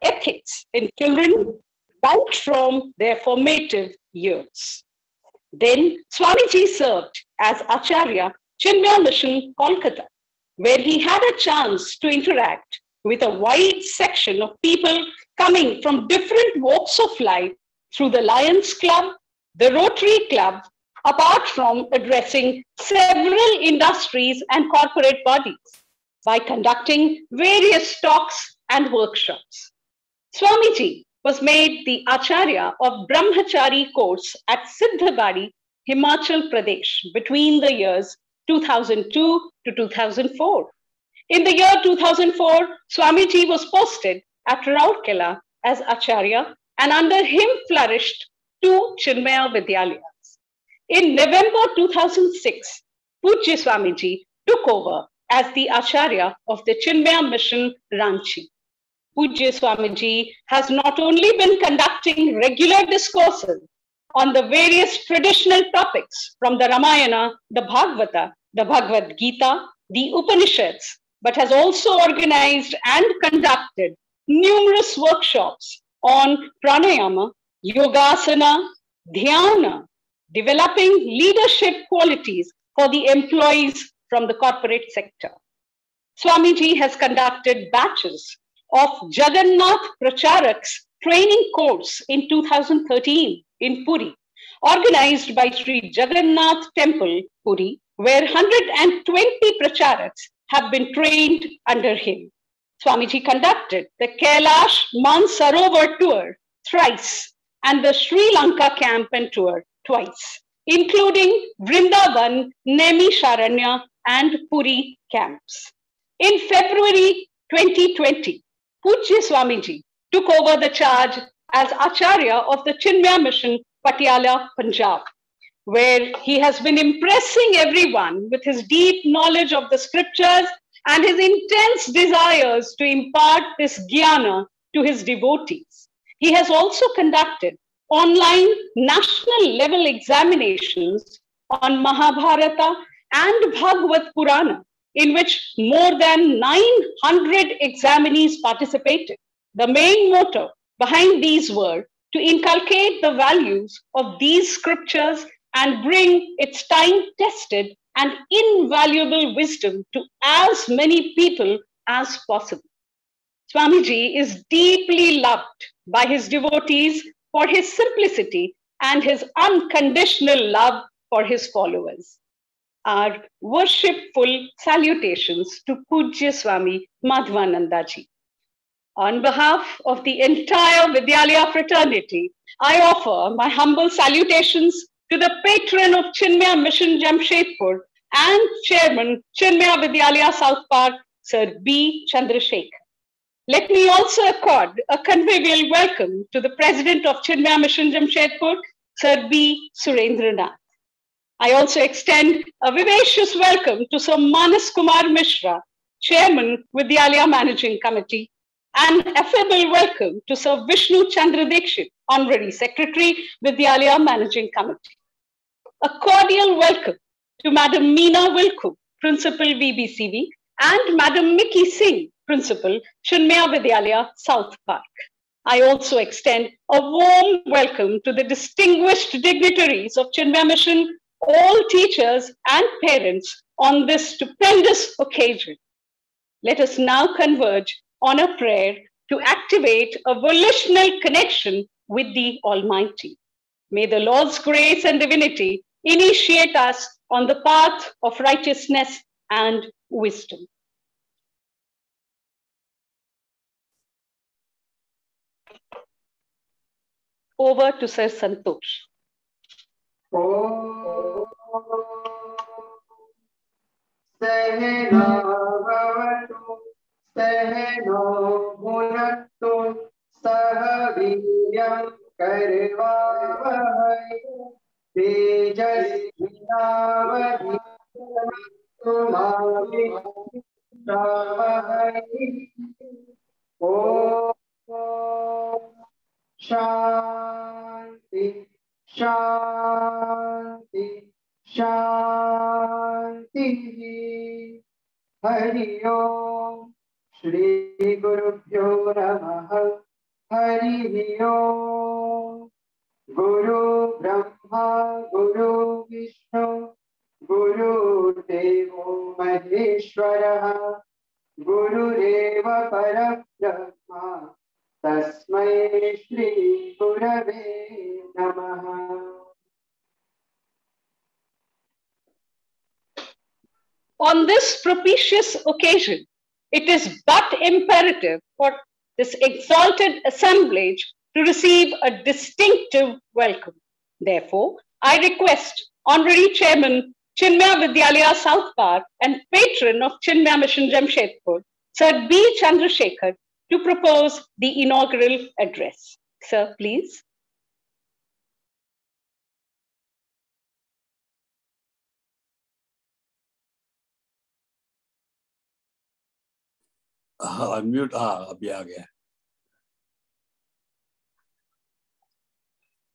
ethics in children right from their formative years. Then Swamiji served as Acharya Chinmaya Mission, Kolkata, where he had a chance to interact with a wide section of people coming from different walks of life through the Lions Club, the Rotary Club, apart from addressing several industries and corporate bodies by conducting various talks and workshops. Swamiji was made the Acharya of Brahmachari course at Siddhabadi, Himachal Pradesh between the years 2002 to 2004. In the year 2004, Swamiji was posted at Rourkela as Acharya, and under him flourished two Chinmaya Vidyalayas. In November 2006, Pujya Swamiji took over as the Acharya of the Chinmaya Mission, Ranchi. Pujya Swamiji has not only been conducting regular discourses on the various traditional topics from the Ramayana, the Bhagavata, the Bhagavad Gita, the Upanishads, but has also organized and conducted numerous workshops on pranayama, yogasana, dhyana, developing leadership qualities for the employees from the corporate sector. Swamiji has conducted batches of Jagannath Pracharaks training course in 2013 in Puri, organized by Sri Jagannath Temple, Puri, where 120 Pracharaks have been trained under him. Swamiji conducted the Kailash Mansarovar tour thrice and the Sri Lanka camp and tour twice, including Vrindavan, Nemi Sharanya, and Puri camps. In February 2020, Pujya Swamiji took over the charge as Acharya of the Chinmaya Mission, Patiala, Punjab, where he has been impressing everyone with his deep knowledge of the scriptures and his intense desires to impart this jnana to his devotees. He has also conducted online national level examinations on Mahabharata and Bhagavad Purana, in which more than 900 examinees participated. The main motto behind these were to inculcate the values of these scriptures and bring its time-tested and invaluable wisdom to as many people as possible. Swamiji is deeply loved by his devotees for his simplicity and his unconditional love for his followers. Our worshipful salutations to Pujya Swami Madhvanandaji. On behalf of the entire Vidyalaya fraternity, I offer my humble salutations to the patron of Chinmaya Mission Jamshedpur and Chairman Chinmaya Vidyalaya South Park, Sir B. Chandrasekhar. Let me also accord a convivial welcome to the President of Chinmaya Mission Jamshedpur, Sir B. Surendranath. I also extend a vivacious welcome to Sir Manas Kumar Mishra, Chairman, Vidyalaya Managing Committee, and affable welcome to Sir Vishnu Chandra Dikshit, Honorary Secretary, Vidyalaya Managing Committee. A cordial welcome to Madam Meena Wilku, Principal VBCV, and Madam Mickey Singh, Principal, Chinmaya Vidyalaya South Park. I also extend a warm welcome to the distinguished dignitaries of Chinmaya Mission, all teachers and parents on this stupendous occasion. Let us now converge on a prayer to activate a volitional connection with the Almighty. May the Lord's grace and divinity initiate us on the path of righteousness and wisdom. Over to Sir Santosh. Sehna bhavatu, sehno bhunaktu, sahaviryam karvavahai, tejasvinavadhityastu ma vishvavahai. Om Shanti, Shanti, Shanti. Hari Om. Shri Gurubhyo Namaha. Hari ओम। गुरु ब्रह्मा गुरु विष्णु गुरुदेवो महेश्वरः गुरुरेव परब्रह्म तस्मै श्री गुरवे नमः। On this propitious occasion, it is but imperative for this exalted assemblage to receive a distinctive welcome. Therefore, I request Honorary Chairman Chinmaya Vidyalaya South Park and patron of Chinmaya Mission Jamshedpur, Sir B. Chandrasekhar, to propose the inaugural address. Sir, please. Unmute अभी आ गया.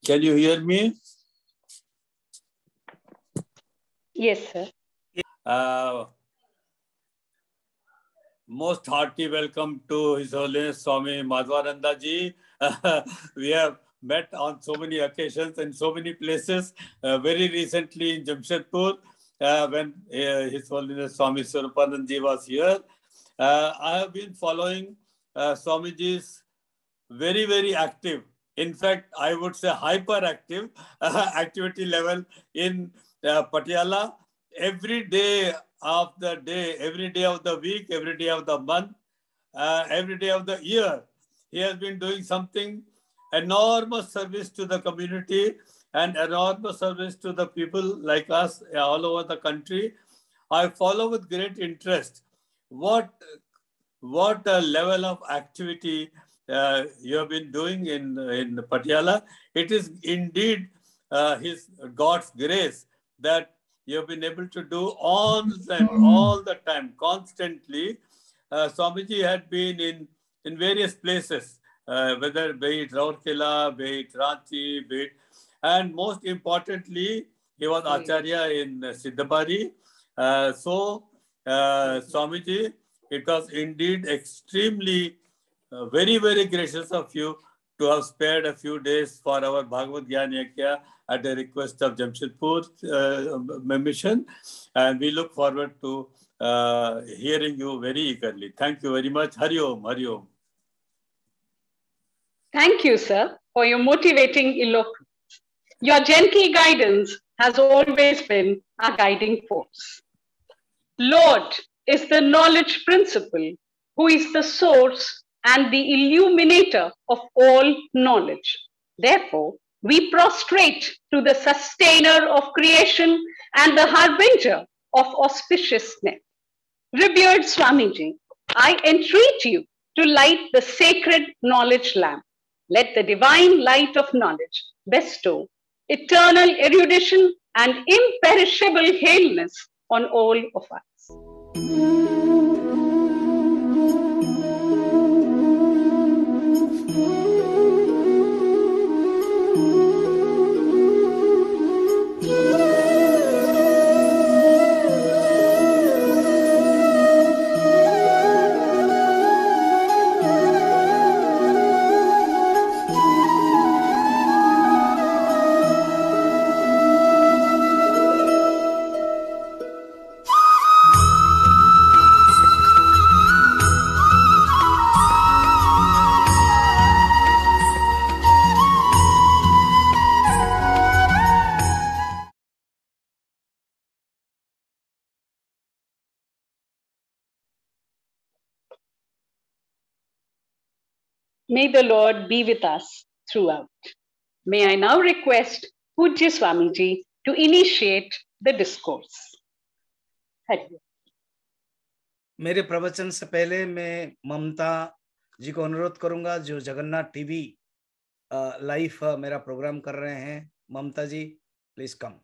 Can you hear me? Yes, sir. Most hearty welcome to His Holiness Swami Madhvananda ji. We have met on so many occasions and so many places. Very recently in Jamshedpur, when His Holiness Swami Swarupanand ji was here. I have been following Swamiji's very, very active, in fact, I would say hyperactive activity level in Patiala. Every day of the day, every day of the week, every day of the month, every day of the year, he has been doing something, enormous service to the community and enormous service to the people like us all over the country. I follow with great interest what a level of activity you have been doing in Patiala. It is indeed his God's grace that you have been able to do all the time, constantly. Swamiji had been in various places, whether be it Rourkela, be it Ranchi, be it, and most importantly, he was Acharya in Siddhabari. Swamiji, it was indeed extremely very, very gracious of you to have spared a few days for our Bhagavad Gyan Yajna at the request of Jamshedpur mission. And we look forward to hearing you very eagerly. Thank you very much. Hari Om, Hari Om. Thank you, sir, for your motivating eloquence. Your gentle guidance has always been our guiding force. Lord is the knowledge principle, who is the source and the illuminator of all knowledge. Therefore, we prostrate to the sustainer of creation and the harbinger of auspiciousness. Revered Swamiji, I entreat you to light the sacred knowledge lamp. Let the divine light of knowledge bestow eternal erudition and imperishable haleness on all of us. May the Lord be with us throughout. May I now request Pujya Swamiji to initiate the discourse. मेरे प्रवचन से पहले मैं ममता जी को अनुरोध करूंगा, जो Jagannath TV live मेरा प्रोग्राम कर रहे हैं. ममता जी, प्लीज कम.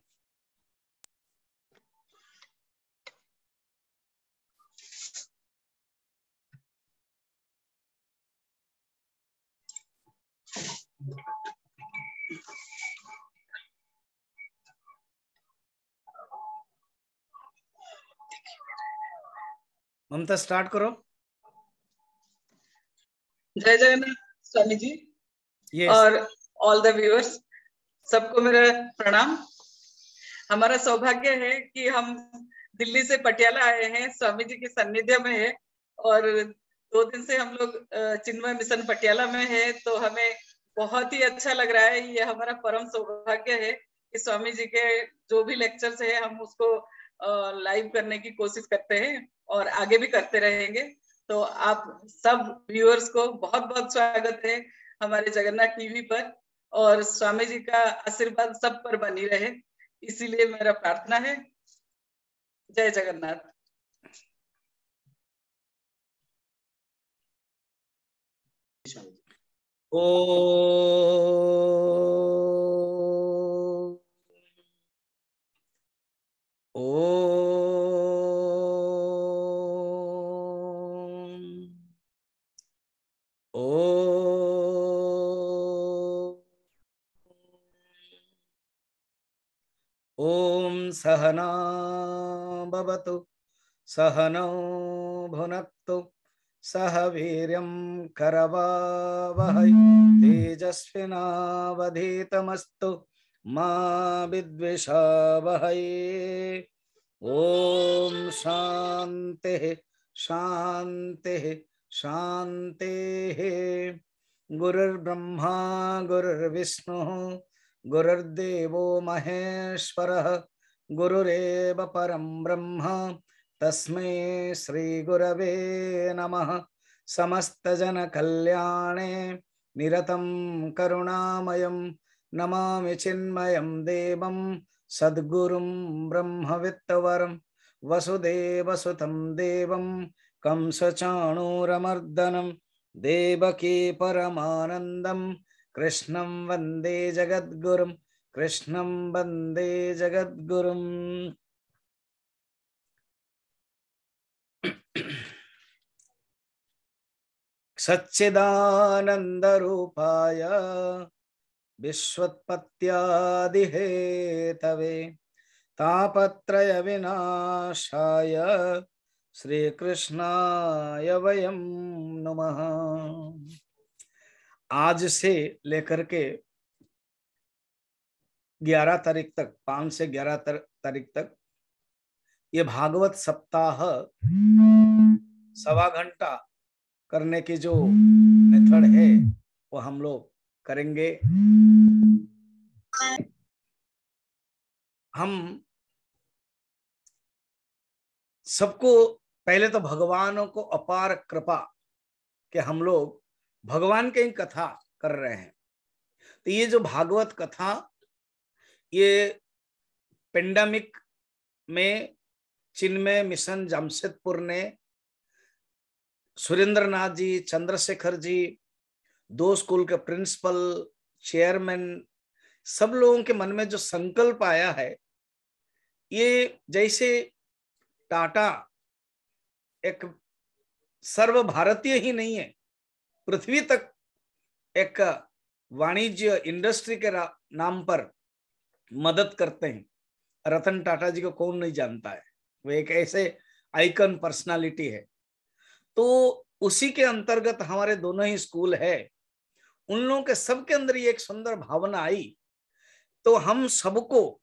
ममता, स्टार्ट करो. जय जगन्नाथ स्वामी जी. Yes. और ऑल द व्यूअर्स, सबको मेरा प्रणाम। हमारा सौभाग्य है कि हम दिल्ली से पटियाला आए हैं, स्वामी जी के सानिध्य में है, और 2 दिन से हम लोग चिन्मय मिशन पटियाला में है, तो हमें बहुत ही अच्छा लग रहा है। ये हमारा परम सौभाग्य है कि स्वामी जी के जो भी लेक्चर्स है हम उसको लाइव करने की कोशिश करते हैं और आगे भी करते रहेंगे। तो आप सब व्यूअर्स को बहुत बहुत स्वागत है हमारे जगन्नाथ टीवी पर, और स्वामी जी का आशीर्वाद सब पर बनी रहे, इसीलिए मेरा प्रार्थना है। जय जगन्नाथ। ओ ओम सहना भवतु सहनौ भुनक्तु सह वीर्यं करवावहै तेजस्विनावधीतमस्तु मा विद्विषावहै। ओम शांतिः शांतिः शांतिः। गुरुर्ब्रह्मा गुरुर्विष्णुः गुरुर्देवो महेश्वरः गुरुरेव परं ब्रह्म तस्मै श्री गुरवे नमः। समस्त जन कल्याणे निरतं करुणामयं नमामि चिन्मयं देवं सद्गुरुं ब्रह्मवित्तवरं वसुदेवसुतं देवं कंसचाणूरमर्दनं देवकी परमानन्दं कृष्णं वन्दे जगद्गुरुं कृष्णं वन्दे जगद्गुरुं। सच्चिदानन्दरूपाय विश्वोत्पत्त्यादिहेतवे तापत्रय विनाशाय श्रीकृष्णाय वयं नमः। आज से लेकर के 11 तारीख तक, 5 से 11 तारीख तक ये भागवत सप्ताह 1.25 घंटा करने की जो मेथड है वो हम लोग करेंगे। हम सबको पहले तो भगवानों को अपार कृपा कि हम लोग भगवान की कथा कर रहे हैं। तो ये जो भागवत कथा, ये पेंडेमिक में चिन्मय मिशन जमशेदपुर ने सुरेंद्र नाथ जी, चंद्रशेखर जी, 2 स्कूल के प्रिंसिपल, चेयरमैन, सब लोगों के मन में जो संकल्प आया है, ये जैसे टाटा एक सर्व भारतीय ही नहीं है, पृथ्वी तक एक वाणिज्य इंडस्ट्री के नाम पर मदद करते हैं। रतन टाटा जी को कौन नहीं जानता है, वो एक ऐसे आइकन पर्सनालिटी है। तो उसी के अंतर्गत हमारे दोनों ही स्कूल है, उन लोगों के सबके अंदर ये एक सुंदर भावना आई। तो हम सबको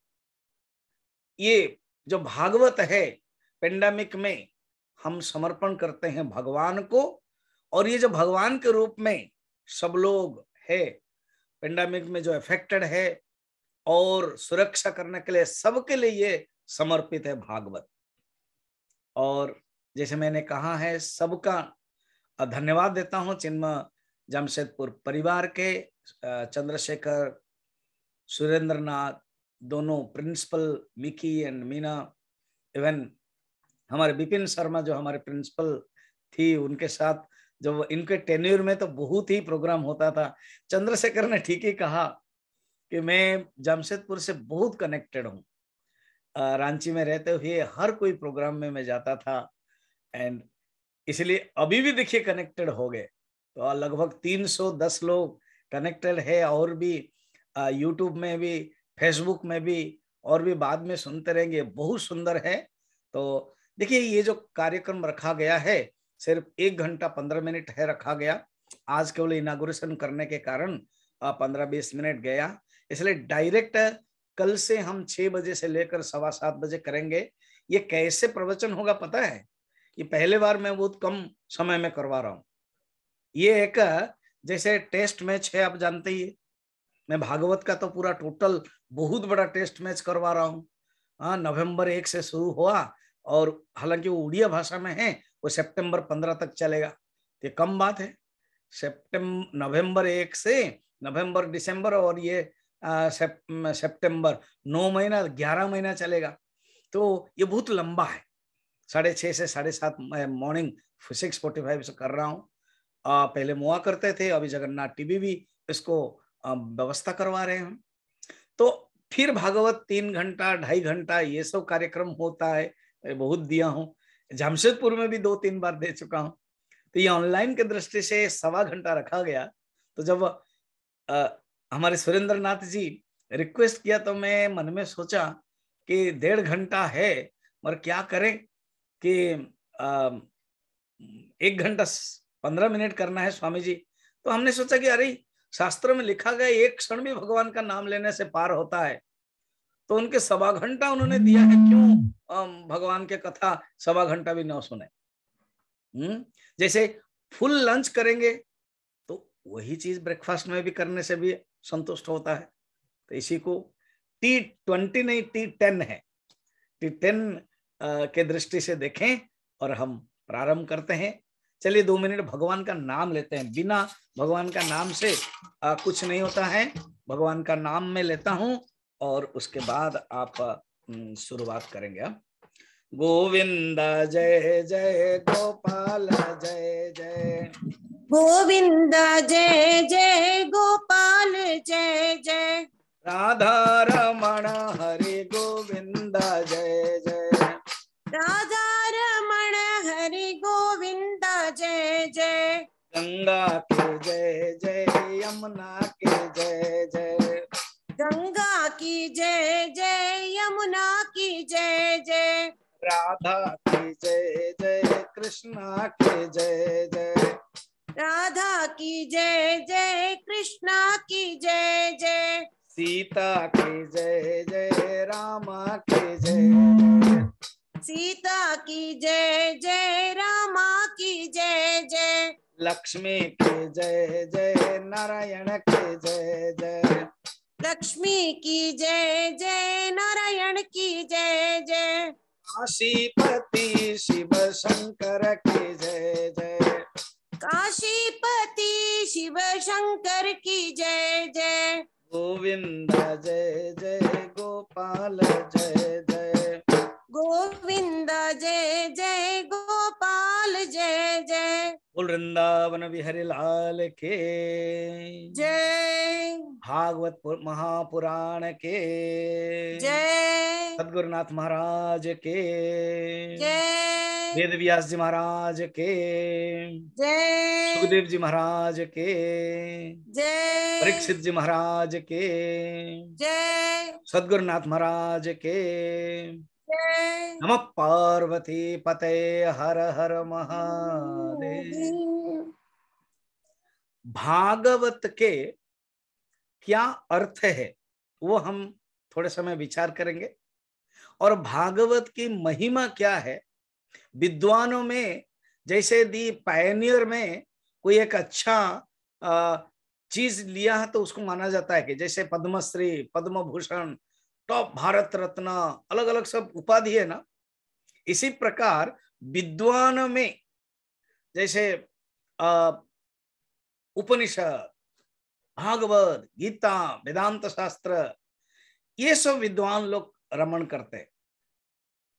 ये जो भागवत है पेंडेमिक में हम समर्पण करते हैं भगवान को, और ये जो भगवान के रूप में सब लोग है पेंडेमिक में जो अफेक्टेड है और सुरक्षा करने के लिए सबके लिए ये समर्पित है भागवत। और जैसे मैंने कहा है, सबका धन्यवाद देता हूं चिन्मय जमशेदपुर परिवार के, चंद्रशेखर, सुरेंद्र नाथ, दोनों principal Mickey and Meena, even हमारे विपिन शर्मा जो हमारे प्रिंसिपल थी, उनके साथ जब इनके टेन्योर में तो बहुत ही प्रोग्राम होता था। चंद्रशेखर ने ठीक ही कहा कि मैं जमशेदपुर से बहुत कनेक्टेड हूँ, रांची में रहते हुए हर कोई प्रोग्राम में मैं जाता था, एंड इसलिए अभी भी देखिए कनेक्टेड हो गए। तो लगभग 310 लोग कनेक्टेड है, और भी यूट्यूब में भी, फेसबुक में भी, और भी बाद में सुनते रहेंगे। बहुत सुंदर है। तो देखिए ये जो कार्यक्रम रखा गया है सिर्फ 1 घंटा 15 मिनट है रखा गया। आज केवल इनागुरेशन करने के कारण 15-20 मिनट गया, इसलिए डायरेक्ट कल से हम 6 बजे से लेकर 7:15 बजे करेंगे। ये कैसे प्रवचन होगा पता है? ये पहले बार मैं बहुत कम समय में करवा रहा हूँ। ये एक जैसे टेस्ट मैच है, आप जानते ही, मैं भागवत का तो पूरा टोटल बहुत बड़ा टेस्ट मैच करवा रहा हूँ। नवंबर 1 से शुरू हुआ और हालांकि वो उड़िया भाषा में है, वो सितंबर 15 तक चलेगा। ये कम बात है। नवंबर 1 से नवंबर, दिसंबर और ये सितंबर 9 महीना, 11 महीना चलेगा। तो ये बहुत लंबा है। 6:30 से 7:30 मैं मॉर्निंग 6:45 से कर रहा हूँ। पहले मुआ करते थे, अभी जगन्नाथ टीवी भी इसको व्यवस्था करवा रहे हैं। तो फिर भागवत 3 घंटा 2.5 घंटा ये सब कार्यक्रम होता है। बहुत दिया हूँ, जमशेदपुर में भी 2-3 बार दे चुका हूँ। तो ये ऑनलाइन के दृष्टि से 1.25 घंटा रखा गया। तो जब हमारे सुरेंद्र नाथ जी रिक्वेस्ट किया तो मैं मन में सोचा कि 1.5 घंटा है, मगर क्या करें कि 1 घंटा 15 मिनट करना है स्वामी जी। तो हमने सोचा कि अरे शास्त्र में लिखा गया एक क्षण भी भगवान का नाम लेने से पार होता है, तो उनके 1.25 घंटा उन्होंने दिया है, क्यों भगवान के कथा 1.25 घंटा भी न सुने। जैसे फुल लंच करेंगे तो वही चीज ब्रेकफास्ट में भी करने से भी संतुष्ट होता है। तो इसी को T20 नहीं T10 है, T10 के दृष्टि से देखें और हम प्रारंभ करते हैं। चलिए 2 मिनट भगवान का नाम लेते हैं। बिना भगवान का नाम से कुछ नहीं होता है। भगवान का नाम मैं लेता हूं और उसके बाद आप शुरुआत करेंगे। अब गोविंद जय जय गोपाल जय जय, गोविंद जय जय गोपाल जय जय, राधा रमण हरि गोविंद जय जय, राधा रमण हरि गोविंद जय जय, गंगा के जय जय यमुना के जय जय, गंगा की जय जय यमुना की जय जय, राधा की जय जय कृष्णा के जय जय, राधा की जय जय कृष्णा की जय जय, सीता की जय जय रामा की जय जय, सीता की जय जय रामा की जय जय, लक्ष्मी की जय जय नारायण की जय जय, लक्ष्मी की जय जय नारायण की जय जय, काशीपति शिव शंकर की जय जय, काशीपति शिव शंकर की जय जय, गोविंद जय जय गोपाल जय जय, गोविंद जय जय गोपाल जय जय, वृंदावन बिहारी लाल के जय भागवत महापुराण के जय सद्गुरुनाथ महाराज के जय वेद व्यास जी महाराज के जय सुखदेव जी महाराज के जय परीक्षित जी महाराज के जय सद्गुरुनाथ महाराज के जय नमः पार्वती पते हर हर महादेव। भागवत के क्या अर्थ है वो हम थोड़े समय विचार करेंगे, और भागवत की महिमा क्या है। विद्वानों में जैसे दी पायनियर में कोई एक अच्छा चीज लिया है तो उसको माना जाता है कि जैसे पद्मश्री, पद्म भूषण, टॉप भारत रत्न, अलग अलग सब उपाधि है ना। इसी प्रकार विद्वान में जैसे उपनिषद, भागवत, गीता, वेदांत शास्त्र, ये सब विद्वान लोग रमण करते हैं।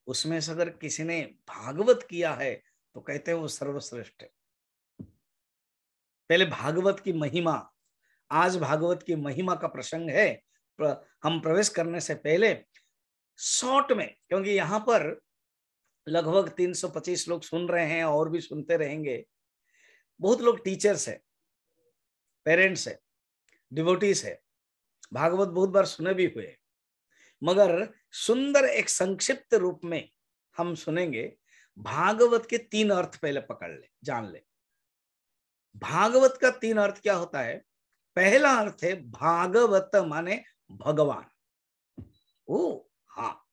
उसमें से अगर किसी ने भागवत किया है तो कहते हैं वो सर्वश्रेष्ठ है। पहले भागवत की महिमा, आज भागवत की महिमा का प्रसंग है। हम प्रवेश करने से पहले शॉर्ट में, क्योंकि यहाँ पर लगभग 325 लोग सुन रहे हैं और भी सुनते रहेंगे। बहुत लोग टीचर्स है, पेरेंट्स है, डिवोटीज है, भागवत बहुत बार सुने भी हुए, मगर सुंदर एक संक्षिप्त रूप में हम सुनेंगे। भागवत के 3 अर्थ पहले पकड़ ले, जान ले। भागवत का 3 अर्थ क्या होता है? पहला अर्थ है भागवत माने भगवान। ओ हाँ,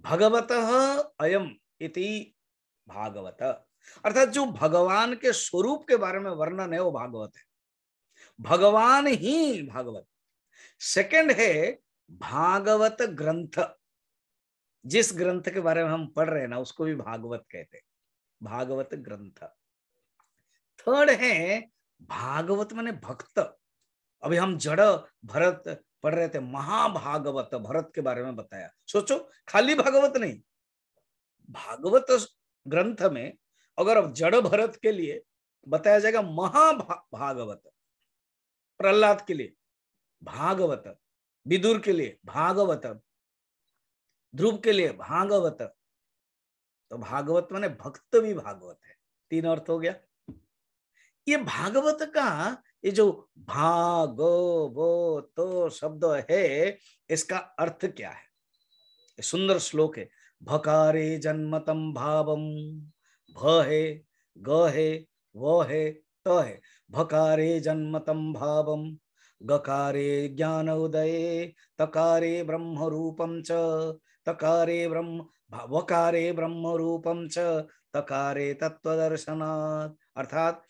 भगवत अयम इति भागवत, अर्थात जो भगवान के स्वरूप के बारे में वर्णन है वो भागवत है, भगवान ही भागवत। सेकंड है भागवत ग्रंथ, जिस ग्रंथ के बारे में हम पढ़ रहे हैं ना उसको भी भागवत कहते हैं, भागवत ग्रंथ। थर्ड है भागवत माने भक्त। अभी हम जड़ भरत पढ़ रहे थे, महाभागवत भरत के बारे में बताया। सोचो खाली भागवत नहीं, भागवत ग्रंथ में अगर अब जड़ भरत के लिए बताया जाएगा महाभागवत, प्रहलाद के लिए भागवत, विदुर के लिए भागवत, ध्रुव के लिए भागवत, तो भागवत माने भक्त भी भागवत है। 3 अर्थ हो गया। ये भागवत का ये जो भागवत तो शब्द है, इसका अर्थ क्या है? ये सुंदर श्लोक है। भकारे जन्मतम भावम, भ है, ग है, व है, त है। भकारे जन्मतम भावम, गकारे ज्ञान उदये, तकारे ब्रह्म रूपम च, तकारे ब्रह्म, वकारे ब्रह्म रूपम च, तकारे तत्वदर्शनात्। अर्थात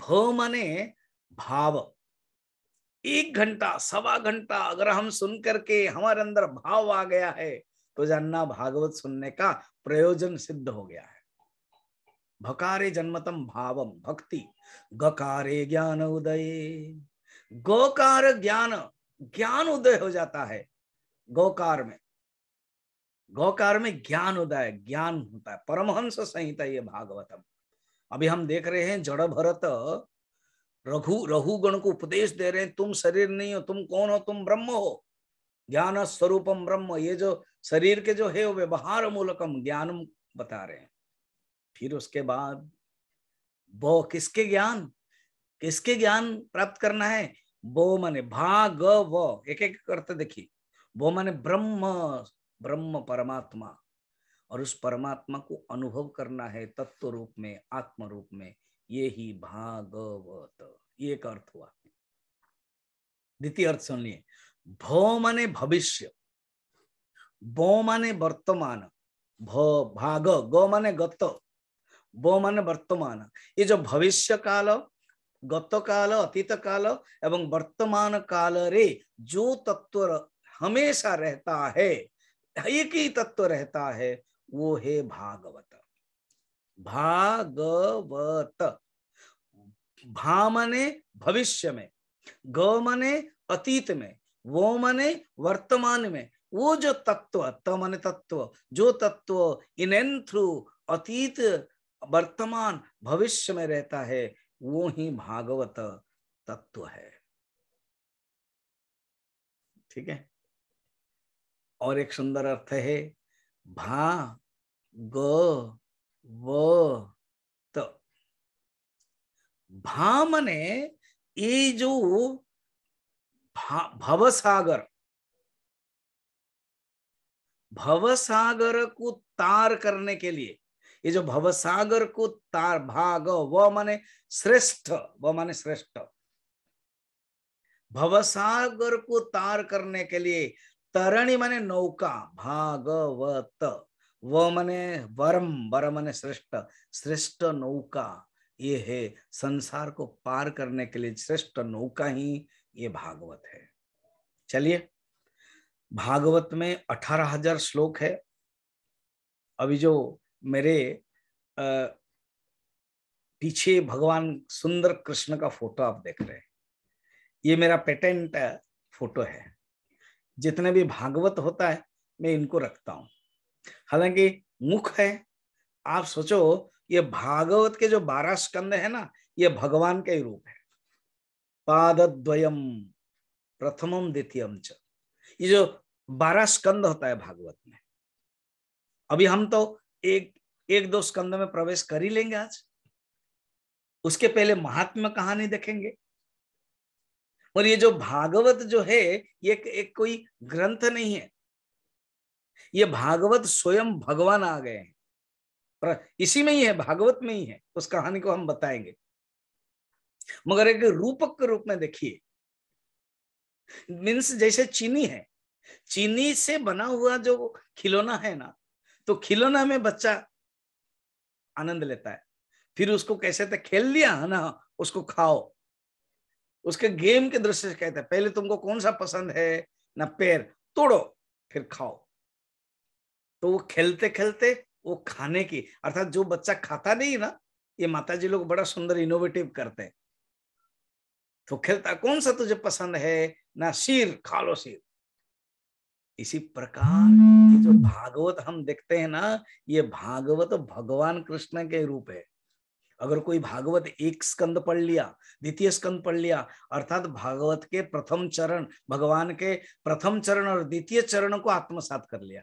भ माने भाव। 1 घंटा, सवा घंटा अगर हम सुन करके हमारे अंदर भाव आ गया है तो जानना भागवत सुनने का प्रयोजन सिद्ध हो गया है। भकारे जन्मतम भावम भक्ति, गकारे ज्ञान उदय, गोकार ज्ञान, ज्ञान उदय हो जाता है गोकार में, गौकार में ज्ञान उदय, ज्ञान होता है। परमहंस संहिता ये भागवतम। अभी हम देख रहे हैं जड़ भरत रघुगण को उपदेश दे रहे हैं, तुम शरीर नहीं हो, तुम कौन हो, तुम ब्रह्म हो, ज्ञान स्वरूपम ब्रह्म। ये जो शरीर के जो है वो व्यवहार मूलकम ज्ञान बता रहे हैं। फिर उसके बाद वो किसके ज्ञान, किसके ज्ञान प्राप्त करना है? वो माने भाग व, एक एक करते देखिए। वो माने ब्रह्म, ब्रह्म परमात्मा, और उस परमात्मा को अनुभव करना है तत्व रूप में, आत्म रूप में, ये ही भागवत। ये एक अर्थ हुआ। द्वितीय अर्थ सुनिए। भो माने भविष्य, बो माने वर्तमान, भाग, गो माने गत, बो माने वर्तमान। ये जो भविष्य काल, गत काल, अतीत काल एवं वर्तमान काल रे जो तत्व हमेशा रहता है, एक ही तत्व रहता है, वो है भागवत। भागवत। भा माने भविष्य में, ग माने अतीत में, वो माने वर्तमान में। वो जो तत्व, त माने तत्व, जो तत्व इन एंड थ्रू अतीत, वर्तमान, भविष्य में रहता है, वो ही भागवत तत्व है। ठीक है। और एक सुंदर अर्थ है भा ग व त। भा मने ये जो भवसागर, भवसागर को तार करने के लिए, ये जो भवसागर को तार, भाग व माने श्रेष्ठ, व माने श्रेष्ठ, भवसागर को तार करने के लिए, तरणी माने नौका, भागवत, व माने वरम, वर माने श्रेष्ठ, श्रेष्ठ नौका, ये है संसार को पार करने के लिए श्रेष्ठ नौका ही ये भागवत है। चलिए, भागवत में 18,000 श्लोक है। अभी जो मेरे पीछे भगवान सुंदर कृष्ण का फोटो आप देख रहे हैं, ये मेरा पेटेंट फोटो है। जितने भी भागवत होता है मैं इनको रखता हूं। हालांकि मुख है, आप सोचो ये भागवत के जो 12 स्कंद है ना, ये भगवान का ही रूप है। पादद्वयम प्रथमम द्वितीयम च, ये जो 12 स्कंद होता है भागवत में। अभी हम तो एक दो स्कंद में प्रवेश कर ही लेंगे आज, उसके पहले महात्म्य कहानी देखेंगे। और ये जो भागवत जो है ये एक कोई ग्रंथ नहीं है, ये भागवत स्वयं भगवान आ गए हैं, इसी में ही है, भागवत में ही है। उस कहानी को हम बताएंगे, मगर एक रूपक के रूप में देखिए। मीन्स जैसे चीनी है, चीनी से बना हुआ जो खिलौना है ना, तो खिलौना में बच्चा आनंद लेता है। फिर उसको कैसे थे खेल लिया है ना, उसको खाओ। उसके गेम के दृष्टि से कहते हैं पहले तुमको कौन सा पसंद है ना, पैर तोड़ो फिर खाओ। तो वो खेलते खेलते वो खाने की, अर्थात जो बच्चा खाता नहीं ना, ये माताजी लोग बड़ा सुंदर इनोवेटिव करते हैं। तो खेलता कौन सा तुझे पसंद है ना, शीर खा लो शीर। इसी प्रकार ये जो भागवत हम देखते हैं ना, ये भागवत भगवान कृष्ण के रूप है। अगर कोई भागवत एक स्कंद पढ़ लिया, द्वितीय स्कंद पढ़ लिया, अर्थात भागवत के प्रथम चरण, भगवान के प्रथम चरण और द्वितीय चरण को आत्मसात कर लिया,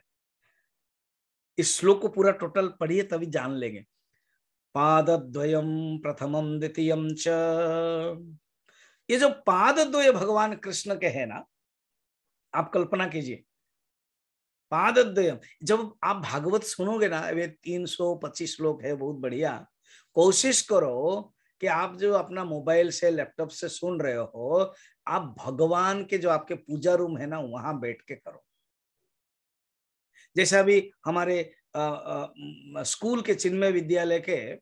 इस श्लोक को पूरा टोटल पढ़िए तभी जान लेंगे। पादद्वयम प्रथमम द्वितीयम च, ये जो पादद्वय भगवान कृष्ण के है ना, आप कल्पना कीजिए पादद्वयम। जब आप भागवत सुनोगे ना, वे 325 श्लोक है, बहुत बढ़िया। कोशिश करो कि आप जो अपना मोबाइल से लैपटॉप से सुन रहे हो, आप भगवान के जो आपके पूजा रूम है ना, वहां बैठ के करो। जैसे अभी हमारे स्कूल के चिन्मय विद्यालय के,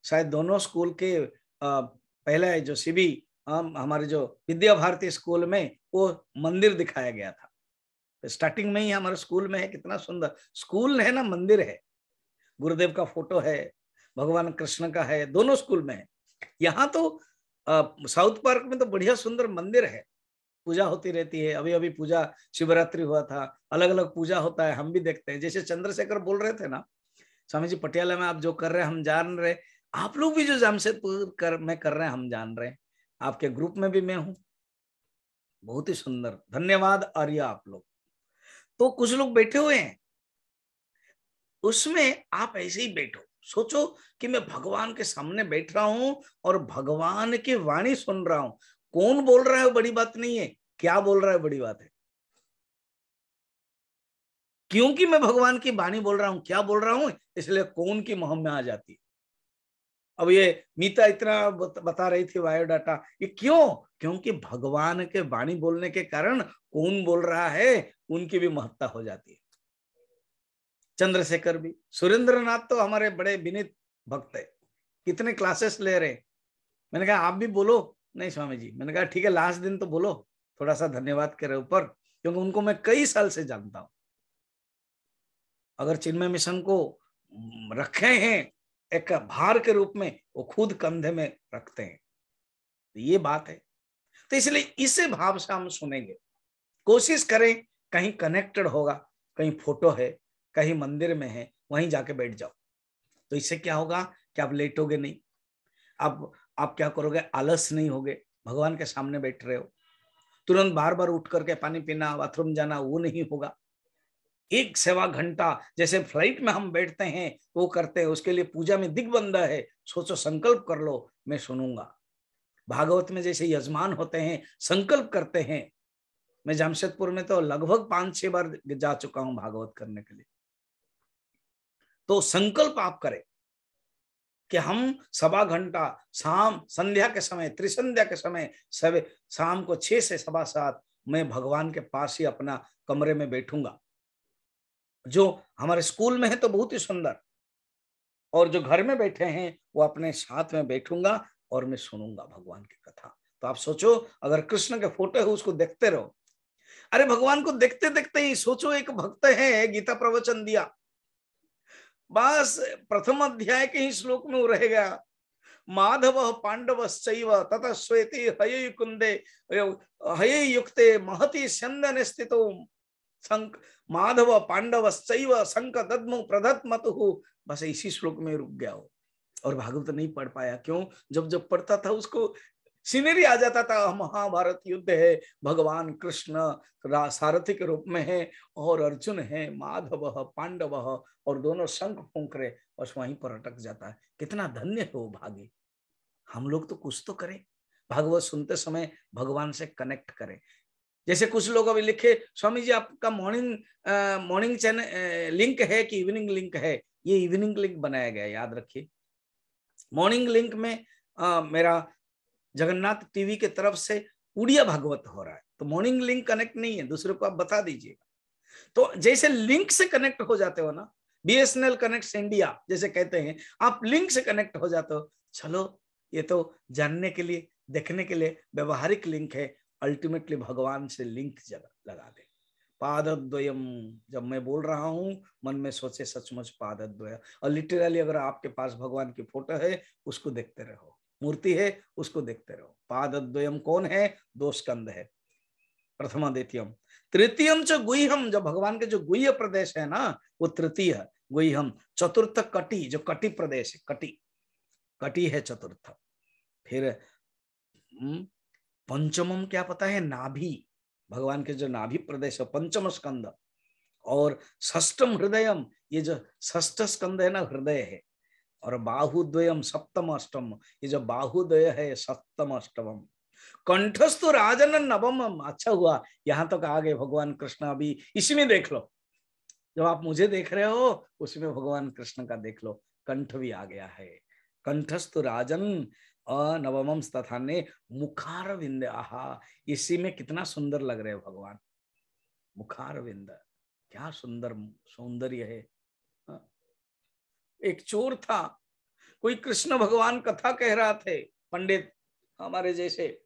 शायद दोनों स्कूल के पहला जो सीबी हमारे जो विद्या भारती स्कूल में वो मंदिर दिखाया गया था। स्टार्टिंग में ही हमारे स्कूल में है, कितना सुंदर स्कूल है ना, मंदिर है, गुरुदेव का फोटो है, भगवान कृष्ण का है, दोनों स्कूल में है। यहाँ तो साउथ पार्क में तो बढ़िया सुंदर मंदिर है, पूजा होती रहती है। अभी अभी पूजा शिवरात्रि हुआ था, अलग अलग पूजा होता है, हम भी देखते हैं। जैसे चंद्रशेखर बोल रहे थे ना, स्वामी जी पटियाला में आप जो कर रहे हैं हम जान रहे, आप लोग भी जो जमशेदपुर में कर रहे हैं हम जान रहे हैं, आपके ग्रुप में भी मैं हूं, बहुत ही सुंदर, धन्यवाद आर्या आप लोग। तो कुछ लोग बैठे हुए हैं, उसमें आप ऐसे ही बैठो, सोचो कि मैं भगवान के सामने बैठ रहा हूं और भगवान की वाणी सुन रहा हूं। कौन बोल रहा है बड़ी बात नहीं है, क्या बोल रहा है बड़ी बात है। क्योंकि मैं भगवान की वाणी बोल रहा हूं, क्या बोल रहा हूं, इसलिए कौन की मोह में आ जाती है। अब ये मीता इतना बता रही थी बायोडाटा, ये क्यों, क्योंकि भगवान के वाणी बोलने के कारण कौन बोल रहा है उनकी भी महत्ता हो जाती है। चंद्रशेखर भी, सुरेंद्रनाथ तो हमारे बड़े विनीत भक्त है, कितने क्लासेस ले रहे। मैंने कहा आप भी बोलो, नहीं स्वामी जी, मैंने कहा ठीक है लास्ट दिन तो बोलो थोड़ा सा धन्यवाद के ऊपर, क्योंकि उनको मैं कई साल से जानता हूं। अगर चिन्मय मिशन को रखे हैं एक भार के रूप में, वो खुद कंधे में रखते हैं, ये बात है। तो इसलिए इस भाव से हम सुनेंगे, कोशिश करें कहीं कनेक्टेड होगा, कहीं फोटो है, कहीं मंदिर में है, वहीं जाके बैठ जाओ। तो इससे क्या होगा कि आप लेटोगे नहीं, आप क्या करोगे, आलस नहीं होगे, भगवान के सामने बैठ रहे हो, तुरंत बार बार उठ करके पानी पीना, बाथरूम जाना, वो नहीं होगा। 1-1.25 घंटा जैसे फ्लाइट में हम बैठते हैं वो करते हैं, उसके लिए पूजा में दिग्बंध है, सोचो संकल्प कर लो मैं सुनूंगा। भागवत में जैसे यजमान होते हैं, संकल्प करते हैं। मैं जमशेदपुर में तो लगभग 5-6 बार जा चुका हूं भागवत करने के लिए। तो संकल्प आप करें कि हम 1.25 घंटा शाम संध्या के समय, त्रिसंध्या के समय, शाम को 6 से 7:15 मैं भगवान के पास ही अपना कमरे में बैठूंगा। जो हमारे स्कूल में है तो बहुत ही सुंदर, और जो घर में बैठे हैं वो अपने साथ में बैठूंगा और मैं सुनूंगा भगवान की कथा। तो आप सोचो, अगर कृष्ण के फोटो है उसको देखते रहो। अरे भगवान को देखते देखते ही सोचो, एक भक्त है गीता प्रवचन दिया, बस प्रथम अध्याय के ही श्लोक में वो रह गया, माधव पांडवश्चैव ततः श्वेते हये कुंदे हये युक्ते महति स्यंदने स्थितो संक माधव पांडवश्चैव शंख दद्मो प्रदत्मतुः, बस इसी श्लोक में रुक गया हो और भागवत नहीं पढ़ पाया। क्यों, जब जब पढ़ता था उसको सीनरी आ जाता था, महाभारत युद्ध है, भगवान कृष्ण सारथी के रूप में है और अर्जुन है, माधव पांडव, और दोनों शंख फूंक रहे, बस वहीं पर अटक जाता है। कितना धन्य है वो भागी। हम लोग तो कुछ तो करें, भागवत सुनते समय भगवान से कनेक्ट करें। जैसे कुछ लोग अभी लिखे, स्वामी जी आपका मॉर्निंग चैनल लिंक है कि इवनिंग लिंक है? ये इवनिंग लिंक बनाया गया, याद रखिए। मॉर्निंग लिंक में मेरा जगन्नाथ टीवी के तरफ से उड़िया भागवत हो रहा है, तो मॉर्निंग लिंक कनेक्ट नहीं है, दूसरे को आप बता दीजिएगा। तो जैसे लिंक से कनेक्ट हो जाते हो ना, BSNL कनेक्ट्स इंडिया जैसे कहते हैं, आप लिंक से कनेक्ट हो जाते हो। चलो ये तो जानने के लिए, देखने के लिए व्यवहारिक लिंक है, अल्टीमेटली भगवान से लिंक लगा दे। पादद्वयम, जब मैं बोल रहा हूं मन में सोचे सचमुच पादद्वय, और लिटरली अगर आपके पास भगवान की फोटो है उसको देखते रहो, मूर्ति है उसको देखते रहो। पादद्वयम कौन है? 2 स्कंद है, प्रथमा द्वितीयम तृतीयम च गुह्यम, जो भगवान के जो गुह्य प्रदेश है ना वो तृतीय गुह्यम। चतुर्थ कटी, जो कटी प्रदेश है, कटी है चतुर्थ। फिर पंचमम क्या पता है? नाभि, भगवान के जो नाभि प्रदेश है, पंचम स्कंद। और षष्टम हृदयम, ये जो षष्ठ स्कंद है ना हृदय है। और बाहुद्वयम सप्तम अष्टम, ये जो बाहुद्वय है सप्तम अष्टमम। कंठस्थु राजन नवमम, अच्छा हुआ यहां तक आ गए भगवान कृष्ण। अभी इसमें देख लो, जब आप मुझे देख रहे हो उसमें भगवान कृष्ण का देख लो, कंठ भी आ गया है। कंठस्थु राजन नवमम तथा ने मुखारविंद, आहा इसी में कितना सुंदर लग रहे हैं भगवान। मुखारविंद, क्या सुंदर सौंदर्य है। एक चोर था, कोई कृष्ण भगवान कथा कह रहा थे, पंडित हमारे जैसे,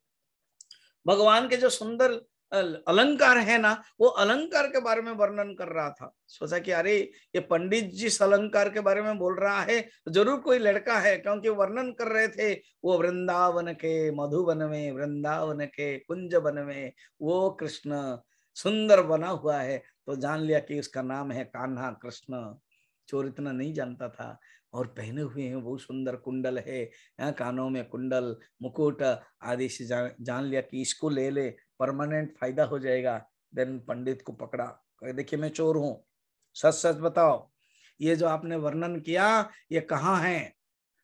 भगवान के जो सुंदर अलंकार है ना, वो अलंकार के बारे में वर्णन कर रहा था। सोचा कि अरे ये पंडित जिस अलंकार के बारे में बोल रहा है जरूर कोई लड़का है, क्योंकि वर्णन कर रहे थे वो वृंदावन के मधुवन में, वृंदावन के कुंज वन में वो कृष्ण सुंदर बना हुआ है। तो जान लिया कि उसका नाम है कान्हा कृष्ण। चोर इतना नहीं जानता था। और पहने हुए हैं वो सुंदर कुंडल है, कानों में कुंडल, मुकुट आदि से जान लिया कि इसको ले ले, परमानेंट फायदा हो जाएगा। देन पंडित को पकड़ा, कहे देखिए मैं चोर हूं, सच सच बताओ ये जो आपने वर्णन किया ये कहाँ है?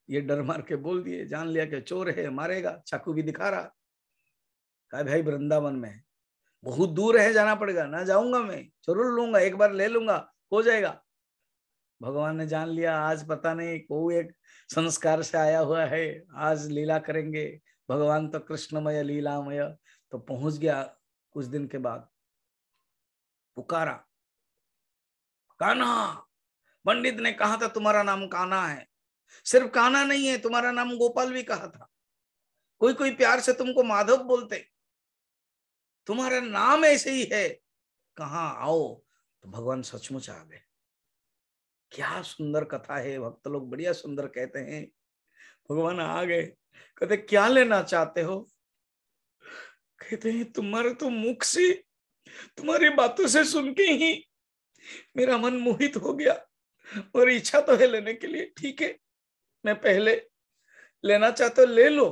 ये डर मार के बोल दिए, जान लिया कि चोर है, मारेगा, चाकू भी दिखा रहा। कहा भाई वृंदावन में बहुत दूर है, जाना पड़ेगा। ना जाऊंगा मैं, जरूर लूंगा, एक बार ले लूंगा, हो जाएगा। भगवान ने जान लिया आज पता नहीं कोई एक संस्कार से आया हुआ है, आज लीला करेंगे। भगवान तो कृष्णमय लीलामय। तो पहुंच गया, कुछ दिन के बाद पुकारा, कान्हा। पंडित ने कहा था तुम्हारा नाम कान्हा है, सिर्फ कान्हा नहीं है, तुम्हारा नाम गोपाल भी कहा था, कोई कोई प्यार से तुमको माधव बोलते, तुम्हारा नाम ऐसे ही है, कहाँ आओ। तो भगवान सचमुच आ गए। क्या सुंदर कथा है, भक्त लोग बढ़िया सुंदर कहते हैं। भगवान आ गए, कहते क्या लेना चाहते हो? कहते हैं तुम्हारे तो मुख से, तुम्हारी बातों से सुन के ही मेरा मन मोहित हो गया, और इच्छा तो है लेने के लिए। ठीक है, मैं पहले लेना चाहते हो ले लो।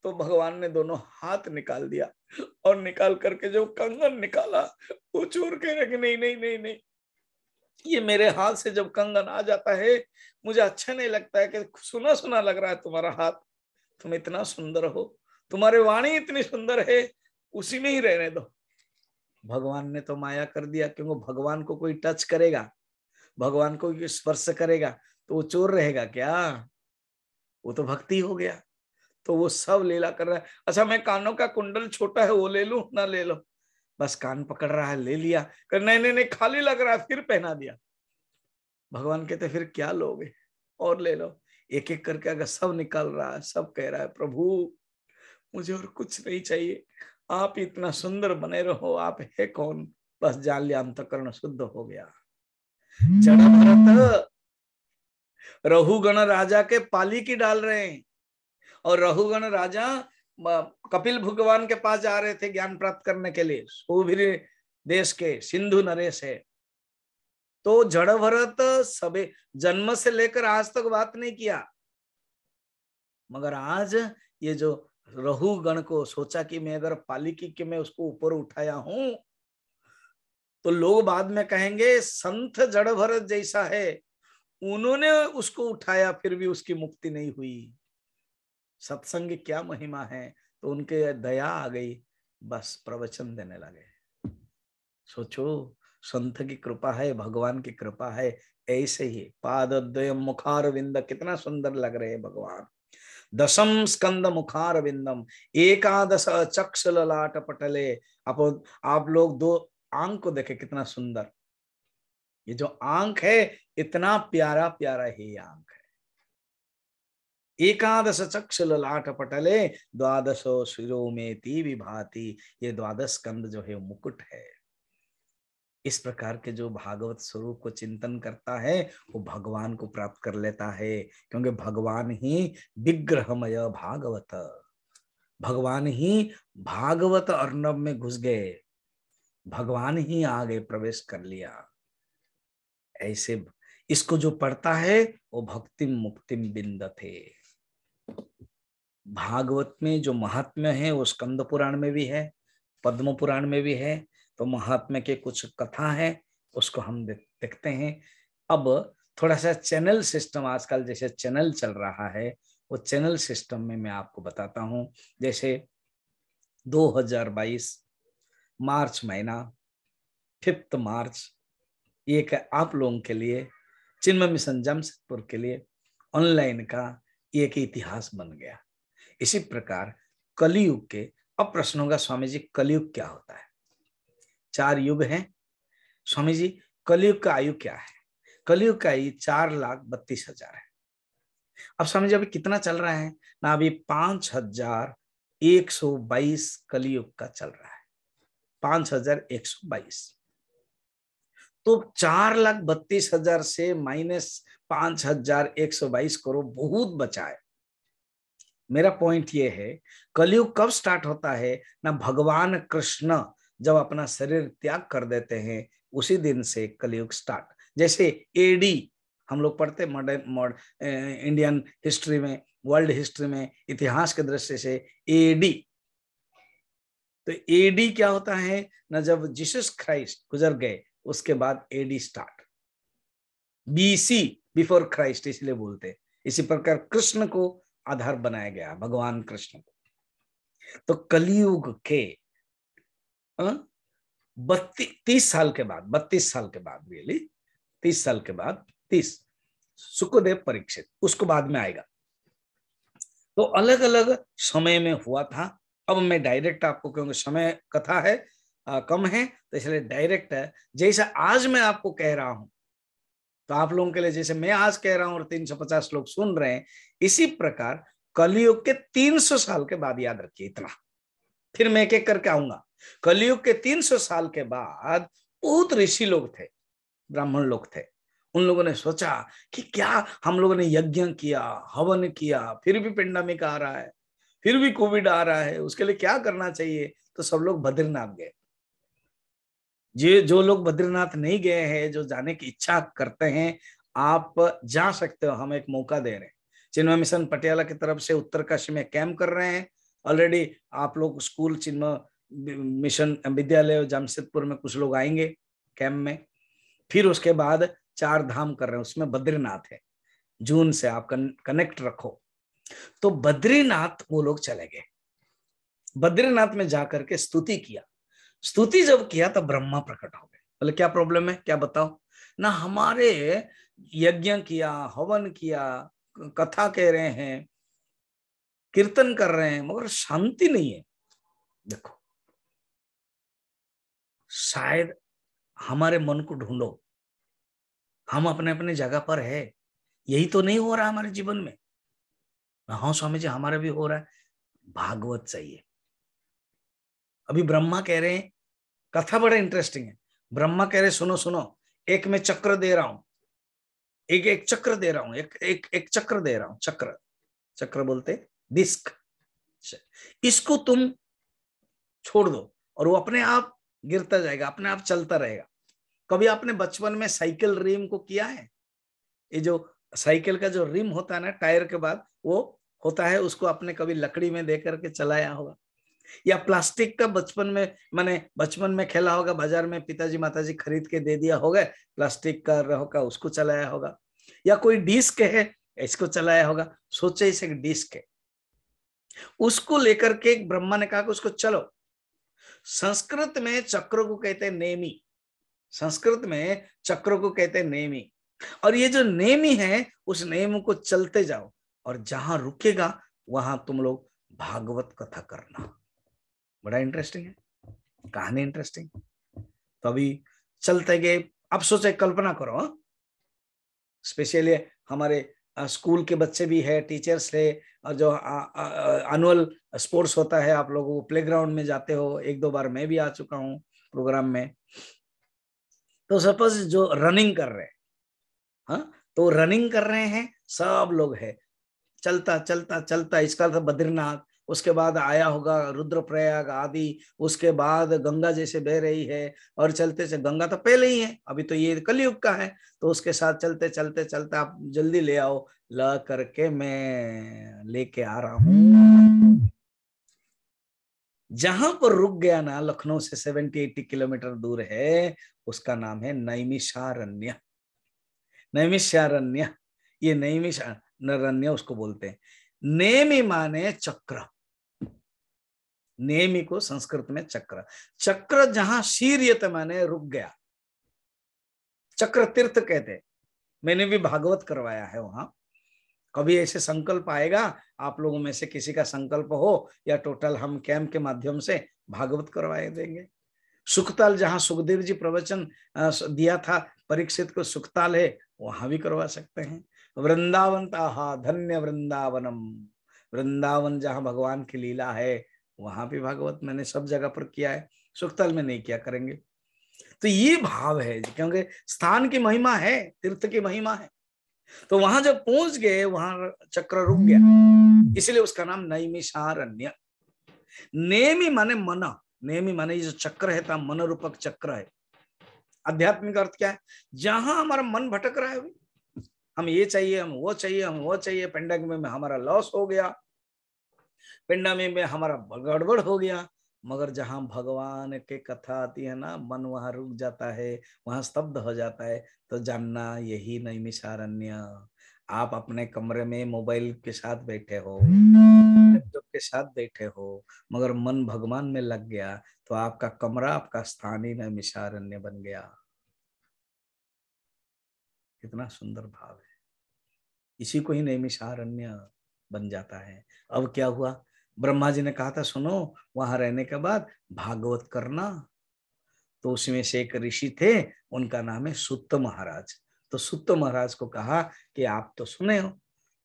तो भगवान ने दोनों हाथ निकाल दिया, और निकाल करके जो कंगन निकाला वो चोर कह रहे कि नहीं नहीं नहीं नहीं, ये मेरे हाथ से जब कंगन आ जाता है मुझे अच्छा नहीं लगता है, कि सुना सुना लग रहा है तुम्हारा हाथ, तुम इतना सुंदर हो, तुम्हारी वाणी इतनी सुंदर है, उसी में ही रहने दो। भगवान ने तो माया कर दिया, क्योंकि भगवान को कोई टच करेगा, भगवान को कोई स्पर्श करेगा तो वो चोर रहेगा क्या? वो तो भक्ति हो गया। तो वो सब लीला कर रहा है। अच्छा मैं कानों का कुंडल छोटा है वो ले लूं ना ले लो? बस कान पकड़ रहा है, ले लिया, कर नहीं नहीं नहीं खाली लग रहा है, फिर पहना दिया। भगवान कहते फिर क्या लोगे? और ले लो। एक एक करके अगर सब निकल रहा है, सब कह रहा है प्रभु मुझे और कुछ नहीं चाहिए, आप इतना सुंदर बने रहो, आप है कौन? बस जान लिया अंतःकरण शुद्ध हो गया। जड़ा भरत रहुगण राजा के पाली की डाल रहे हैं, और रहुगण राजा कपिल भगवान के पास जा रहे थे ज्ञान प्राप्त करने के लिए, सौभिर देश के सिंधु नरेश है। तो जड़ भरत सबे जन्म से लेकर आज तक बात नहीं किया, मगर आज ये जो रहुगण को सोचा कि मैं अगर पालिकी के मैं उसको ऊपर उठाया हूं तो लोग बाद में कहेंगे संत जड़ भरत जैसा है, उन्होंने उसको उठाया फिर भी उसकी मुक्ति नहीं हुई। सत्संग क्या महिमा है। तो उनके दया आ गई, बस प्रवचन देने लगे। सोचो संत की कृपा है, भगवान की कृपा है। ऐसे ही पादद्वयम मुखारविंद, कितना सुंदर लग रहे हैं भगवान। दशम स्कंद मुखार विंदम, एकादश चक्ष ललाट पटले। आप लोग दो आंख को देखे, कितना सुंदर ये जो आंख है, इतना प्यारा प्यारा ही आंख है। एकादश चक्ष ललाट पटले द्वादशो शिरो में ती विभाति, ये द्वादश स्कंद जो है मुकुट है। इस प्रकार के जो भागवत स्वरूप को चिंतन करता है वो भगवान को प्राप्त कर लेता है, क्योंकि भगवान ही विग्रहमय भागवत, भगवान ही भागवत अर्णव में घुस गए, भगवान ही आगे प्रवेश कर लिया। ऐसे इसको जो पढ़ता है वो भक्तिम मुक्तिम बिंदते। भागवत में जो महात्म्य है वो स्कंद पुराण में भी है, पद्म पुराण में भी है। तो महात्म्य के कुछ कथा है, उसको हम देखते हैं। अब थोड़ा सा चैनल सिस्टम, आजकल जैसे चैनल चल रहा है, वो चैनल सिस्टम में मैं आपको बताता हूं। जैसे 2022 मार्च महीना, 5 मार्च, एक आप लोगों के लिए, चिन्मय मिशन जमशेदपुर के लिए ऑनलाइन का एक इतिहास बन गया। इसी प्रकार कलयुग के, अब प्रश्न होगा स्वामी जी कलयुग क्या होता है? 4 युग हैं स्वामी जी, कलयुग का आयु क्या है? कलयुग का आयु 4,32,000 है। अब स्वामी जी अभी कितना चल रहा है ना? अभी 5,122 कलयुग का चल रहा है, 5,122। तो 4,32,000 से माइनस 5,122 करो, बहुत बचा है। मेरा पॉइंट ये है, कलयुग कब स्टार्ट होता है ना? भगवान कृष्ण जब अपना शरीर त्याग कर देते हैं, उसी दिन से कलयुग स्टार्ट। जैसे एडी हम लोग पढ़ते मॉडर्न इंडियन हिस्ट्री में, वर्ल्ड हिस्ट्री में, इतिहास के दृष्टि से एडी, तो एडी क्या होता है ना? जब जीसस क्राइस्ट गुजर गए उसके बाद AD start. BC before Christ इसलिए बोलते। इसी प्रकार कृष्ण को आधार बनाया गया, भगवान कृष्ण को। तो कलयुग के 32 साल के बाद, 32 साल के बाद, रियली 30 साल के बाद, 30 सुखदेव परीक्षित, उसको बाद में आएगा। तो अलग अलग समय में हुआ था। अब मैं डायरेक्ट आपको, क्योंकि समय कथा है कम है, तो इसलिए डायरेक्ट है। जैसे आज मैं आपको कह रहा हूं, तो आप लोगों के लिए जैसे मैं आज कह रहा हूं और 350 लोग सुन रहे हैं, इसी प्रकार कलयुग के 300 साल के बाद, याद रखिए इतना, फिर मैं एक एक करके आऊंगा। कलयुग के 300 साल के बाद बहुत ऋषि लोग थे, ब्राह्मण लोग थे। उन लोगों ने सोचा कि क्या हम लोगों ने यज्ञ किया, हवन किया, फिर भी पेंडेमिक आ रहा है, फिर भी कोविड आ रहा है, उसके लिए क्या करना चाहिए? तो सब लोग बद्रीनाथ गए। जो लोग बद्रीनाथ नहीं गए हैं, जो जाने की इच्छा करते हैं, आप जा सकते हो, हम एक मौका दे रहे हैं। चिन्मय मिशन पटियाला की तरफ से उत्तरकाशी में कैंप कर रहे हैं। ऑलरेडी आप लोग स्कूल चिन्मय मिशन विद्यालय जमशेदपुर में कुछ लोग आएंगे कैंप में। फिर उसके बाद 4 धाम कर रहे हैं, उसमें बद्रीनाथ है। जून से आप कनेक्ट रखो। तो बद्रीनाथ वो लोग चले गए। बद्रीनाथ में जाकर के स्तुति किया। स्तुति जब किया तब ब्रह्मा प्रकट हो गए। बोले क्या प्रॉब्लम है, क्या बताओ ना? हमारे यज्ञ किया, हवन किया, कथा कह रहे हैं, कीर्तन कर रहे हैं, मगर शांति नहीं है। देखो, शायद हमारे मन को ढूंढो, हम अपने अपने जगह पर है, यही तो नहीं हो रहा हमारे जीवन में। हाँ स्वामी जी हमारा भी हो रहा है। भागवत चाहिए। अभी ब्रह्मा कह रहे हैं, कथा बड़ा इंटरेस्टिंग है। ब्रह्मा कह रहे सुनो सुनो, एक मैं चक्र दे रहा हूं, एक चक्र दे रहा हूं, एक चक्र दे रहा हूं। चक्र बोलते डिस्क। इसको तुम छोड़ दो और वो अपने आप गिरता जाएगा, अपने आप चलता रहेगा। कभी आपने बचपन में साइकिल रिम को किया है? ये जो साइकिल का जो रिम होता है ना, टायर के बाद वो होता है, उसको आपने कभी लकड़ी में दे करके चलाया होगा, या प्लास्टिक का बचपन में खेला होगा, बाजार में पिताजी माताजी खरीद के दे दिया होगा, प्लास्टिक का होगा, उसको चलाया होगा। या कोई डिस्क है, इसको चलाया होगा। सोचे इसे डिस्क है, उसको लेकर के ब्रह्मा ने कहा कि उसको चलो। संस्कृत में चक्र को कहते हैं नेमी, संस्कृत में चक्र को कहते हैं नेमी। और ये जो नेमी है, उस नेम को चलते जाओ और जहां रुकेगा वहां तुम लोग भागवत कथा करना। बड़ा इंटरेस्टिंग है, कहानी इंटरेस्टिंग। तो अभी चलते गए, अब सोचे कल्पना करो, स्पेशली हमारे स्कूल के बच्चे भी है, टीचर्स है, और जो एनुअल स्पोर्ट्स होता है आप लोग प्लेग्राउंड में जाते हो, 1-2 बार मैं भी आ चुका हूँ प्रोग्राम में। तो सपोज जो रनिंग कर रहे हैं, हाँ, तो रनिंग कर रहे हैं सब लोग है, चलता चलता चलता, इसका तो बद्रीनाथ, उसके बाद आया होगा रुद्रप्रयाग आदि, उसके बाद गंगा जैसे बह रही है, और चलते से गंगा तो पहले ही है, अभी तो ये कलयुग का है, तो उसके साथ चलते चलते चलते आप जल्दी ले आओ, ला करके मैं लेके आ रहा हूँ। जहां पर रुक गया ना, लखनऊ से 70-80 किलोमीटर दूर है, उसका नाम है नैमिषारण्य। नैमिषारण्य, ये नैमिषारण्य उसको बोलते हैं। नेमि माने चक्र, नेमि को संस्कृत में चक्र, चक्र जहां शीर्यत माने रुक गया, चक्र तीर्थ कहते। मैंने भी भागवत करवाया है वहां। कभी ऐसे संकल्प आएगा, आप लोगों में से किसी का संकल्प हो, या टोटल हम कैंप के माध्यम से भागवत करवाए देंगे। सुखताल, जहां सुखदेव जी प्रवचन दिया था परीक्षित को, सुखताल है, वहां भी करवा सकते हैं। वृंदावन ताहा धन्य वृंदावनम, वृंदावन जहां भगवान की लीला है, वहां भी भागवत मैंने सब जगह पर किया है, सुखताल में नहीं किया, करेंगे। तो ये भाव है, क्योंकि स्थान की महिमा है, तीर्थ की महिमा है। तो वहां जब पहुंच गए, वहां चक्र रुक गया, इसलिए उसका नाम नैमिषारण्य। नेमि माने मन, नेमि माने ये जो चक्र है, मन रूपक चक्र है। आध्यात्मिक अर्थ क्या है? जहां हमारा मन भटक रहा है, हम ये चाहिए, हम वो चाहिए, हम वो चाहिए, पेंडेमिक में हमारा लॉस हो गया, पेंडेमिक में हमारा गड़बड़ हो गया, मगर जहां भगवान के कथा आती है ना, मन वहां रुक जाता है, वहां स्तब्ध हो जाता है, तो जानना यही नैमिषारण्य। आप अपने कमरे में मोबाइल के साथ बैठे हो, लैपटॉप के साथ बैठे हो, मगर मन भगवान में लग गया, तो आपका कमरा, आपका स्थान ही नैमिषारण्य बन गया। कितना सुंदर भाव है, इसी को ही नैमिषारण्य बन जाता है। अब क्या हुआ, ब्रह्मा जी ने कहा था सुनो, वहां रहने के बाद भागवत करना। तो उसमें से एक ऋषि थे, उनका नाम है सुत्त महाराज। तो सुत्त महाराज को कहा कि आप तो सुने हो,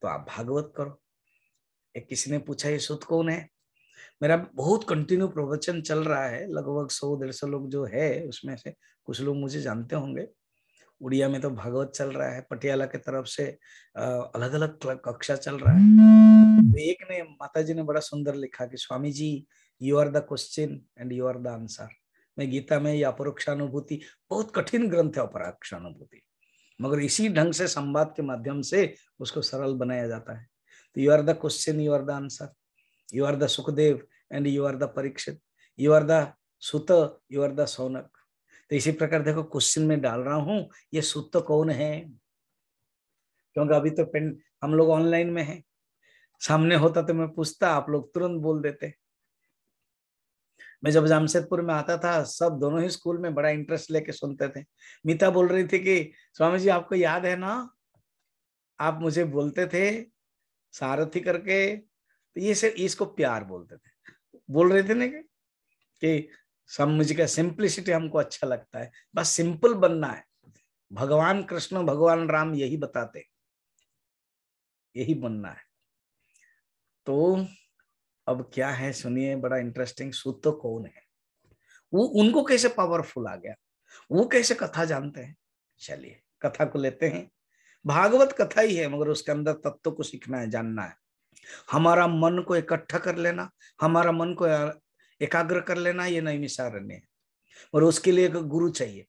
तो आप भागवत करो। एक किसी ने पूछा ये सुत्त कौन है? मेरा बहुत कंटिन्यू प्रवचन चल रहा है, लगभग 100-150 लोग जो है, उसमें से कुछ लोग मुझे जानते होंगे। उड़िया में तो भागवत चल रहा है, पटियाला की तरफ से अलग अलग कक्षा चल रहा है। तो एक ने, माता जी ने बड़ा सुंदर लिखा कि Swami ji, you are the question and you are the answer. मैं गीता में ये अपरोक्षानुभूति, बहुत कठिन ग्रंथ है अपरोक्षानुभूति, मगर इसी ढंग से संवाद के माध्यम से उसको सरल बनाया जाता है। तो you are the question, you are the answer, you are the Sukhdev and you are the Parikshit, you are the Sut, you are the Saunak. तो इसी प्रकार देखो, क्वेश्चन में डाल रहा हूं, ये सुत कौन है? क्योंकि अभी तो हम लोग ऑनलाइन में हैं, सामने होता तो मैं पूछता, आप लोग तुरंत बोल देते। मैं जब जमशेदपुर में आता था, सब दोनों ही स्कूल में बड़ा इंटरेस्ट लेके सुनते थे। मीता बोल रही थी कि स्वामी जी आपको याद है ना, आप मुझे बोलते थे सारथी करके, तो ये से इसको प्यार बोलते थे, बोल रहे थे ना कि सब मुझे का सिंपलिसिटी हमको अच्छा लगता है, बस सिंपल बनना है। भगवान कृष्ण, भगवान राम यही बताते, यही बनना है। तो अब क्या है सुनिए, बड़ा इंटरेस्टिंग। सुत कौन है, वो उनको कैसे पावरफुल आ गया, वो कैसे कथा जानते हैं? चलिए कथा को लेते हैं। भागवत कथा ही है, मगर उसके अंदर तत्व को सीखना है, जानना है। हमारा मन को इकट्ठा कर लेना, हमारा मन को एकाग्र कर लेना, ये नैमिषारण्य है। और उसके लिए एक गुरु चाहिए,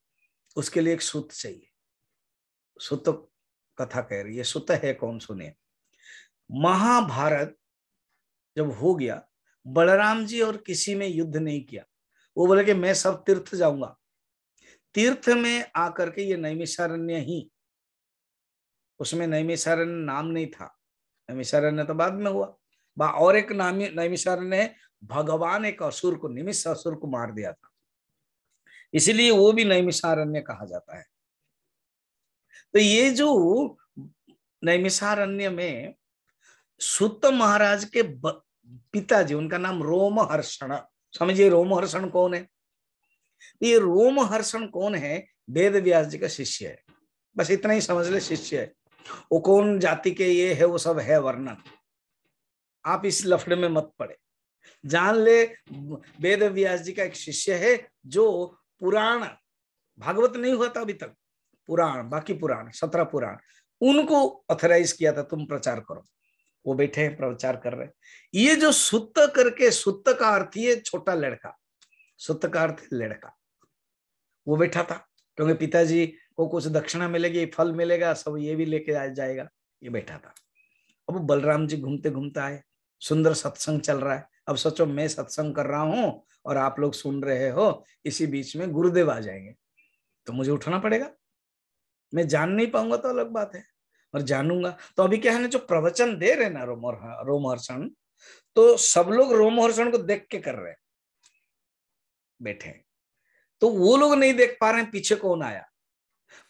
उसके लिए एक सुत चाहिए। सुत कथा कह रही है, सुत है कौन सुने। महाभारत जब हो गया, बलराम जी और किसी में युद्ध नहीं किया, वो बोले कि मैं सब तीर्थ जाऊंगा। तीर्थ में आकर के ये नैमिषारण्य ही, उसमें नैमिषारण्य नाम नहीं था, नैमिषारण्य तो बाद में हुआ। और एक नाम नैमिषारण्य है, भगवान एक असुर को, निमिष असुर को मार दिया था, इसलिए वो भी नैमिषारण्य कहा जाता है। तो ये जो नैमिषारण्य में सूत महाराज के पिताजी, उनका नाम रोमहर्षण। समझिए रोमहर्षण कौन है? ये रोमहर्षण कौन है? वेद व्यास जी का शिष्य है। बस इतना ही समझ ले, शिष्य है। वो कौन जाति के ये है वो सब है वर्णन, आप इस लफड़े में मत पड़े। जान ले वेद व्यास जी का एक शिष्य है जो पुराण, भागवत नहीं हुआ था अभी तक, पुराण, बाकी पुराण 17 पुराण उनको ऑथराइज किया था, तुम प्रचार करो। वो बैठे हैं प्रचार कर रहे हैं। ये जो सुत्त करके, सुत्त का अर्थ ही है छोटा लड़का, सुत्त का अर्थ लड़का, वो बैठा था क्योंकि पिताजी को कुछ दक्षिणा मिलेगी, फल मिलेगा, सब ये भी लेके आ जाएगा, ये बैठा था। अब बलराम जी घूमते घूमते आए, सुंदर सत्संग चल रहा है। अब सोचो मैं सत्संग कर रहा हूं और आप लोग सुन रहे हो, इसी बीच में गुरुदेव आ जाएंगे तो मुझे उठना पड़ेगा। मैं जान नहीं पाऊंगा तो अलग बात है, और जानूंगा तो अभी क्या है ना, जो प्रवचन दे रहे ना रोमहर्षण, तो सब लोग रोमहर्षण को देख के कर रहे हैं, बैठे हैं। तो वो लोग नहीं देख पा रहे हैं पीछे कौन आया,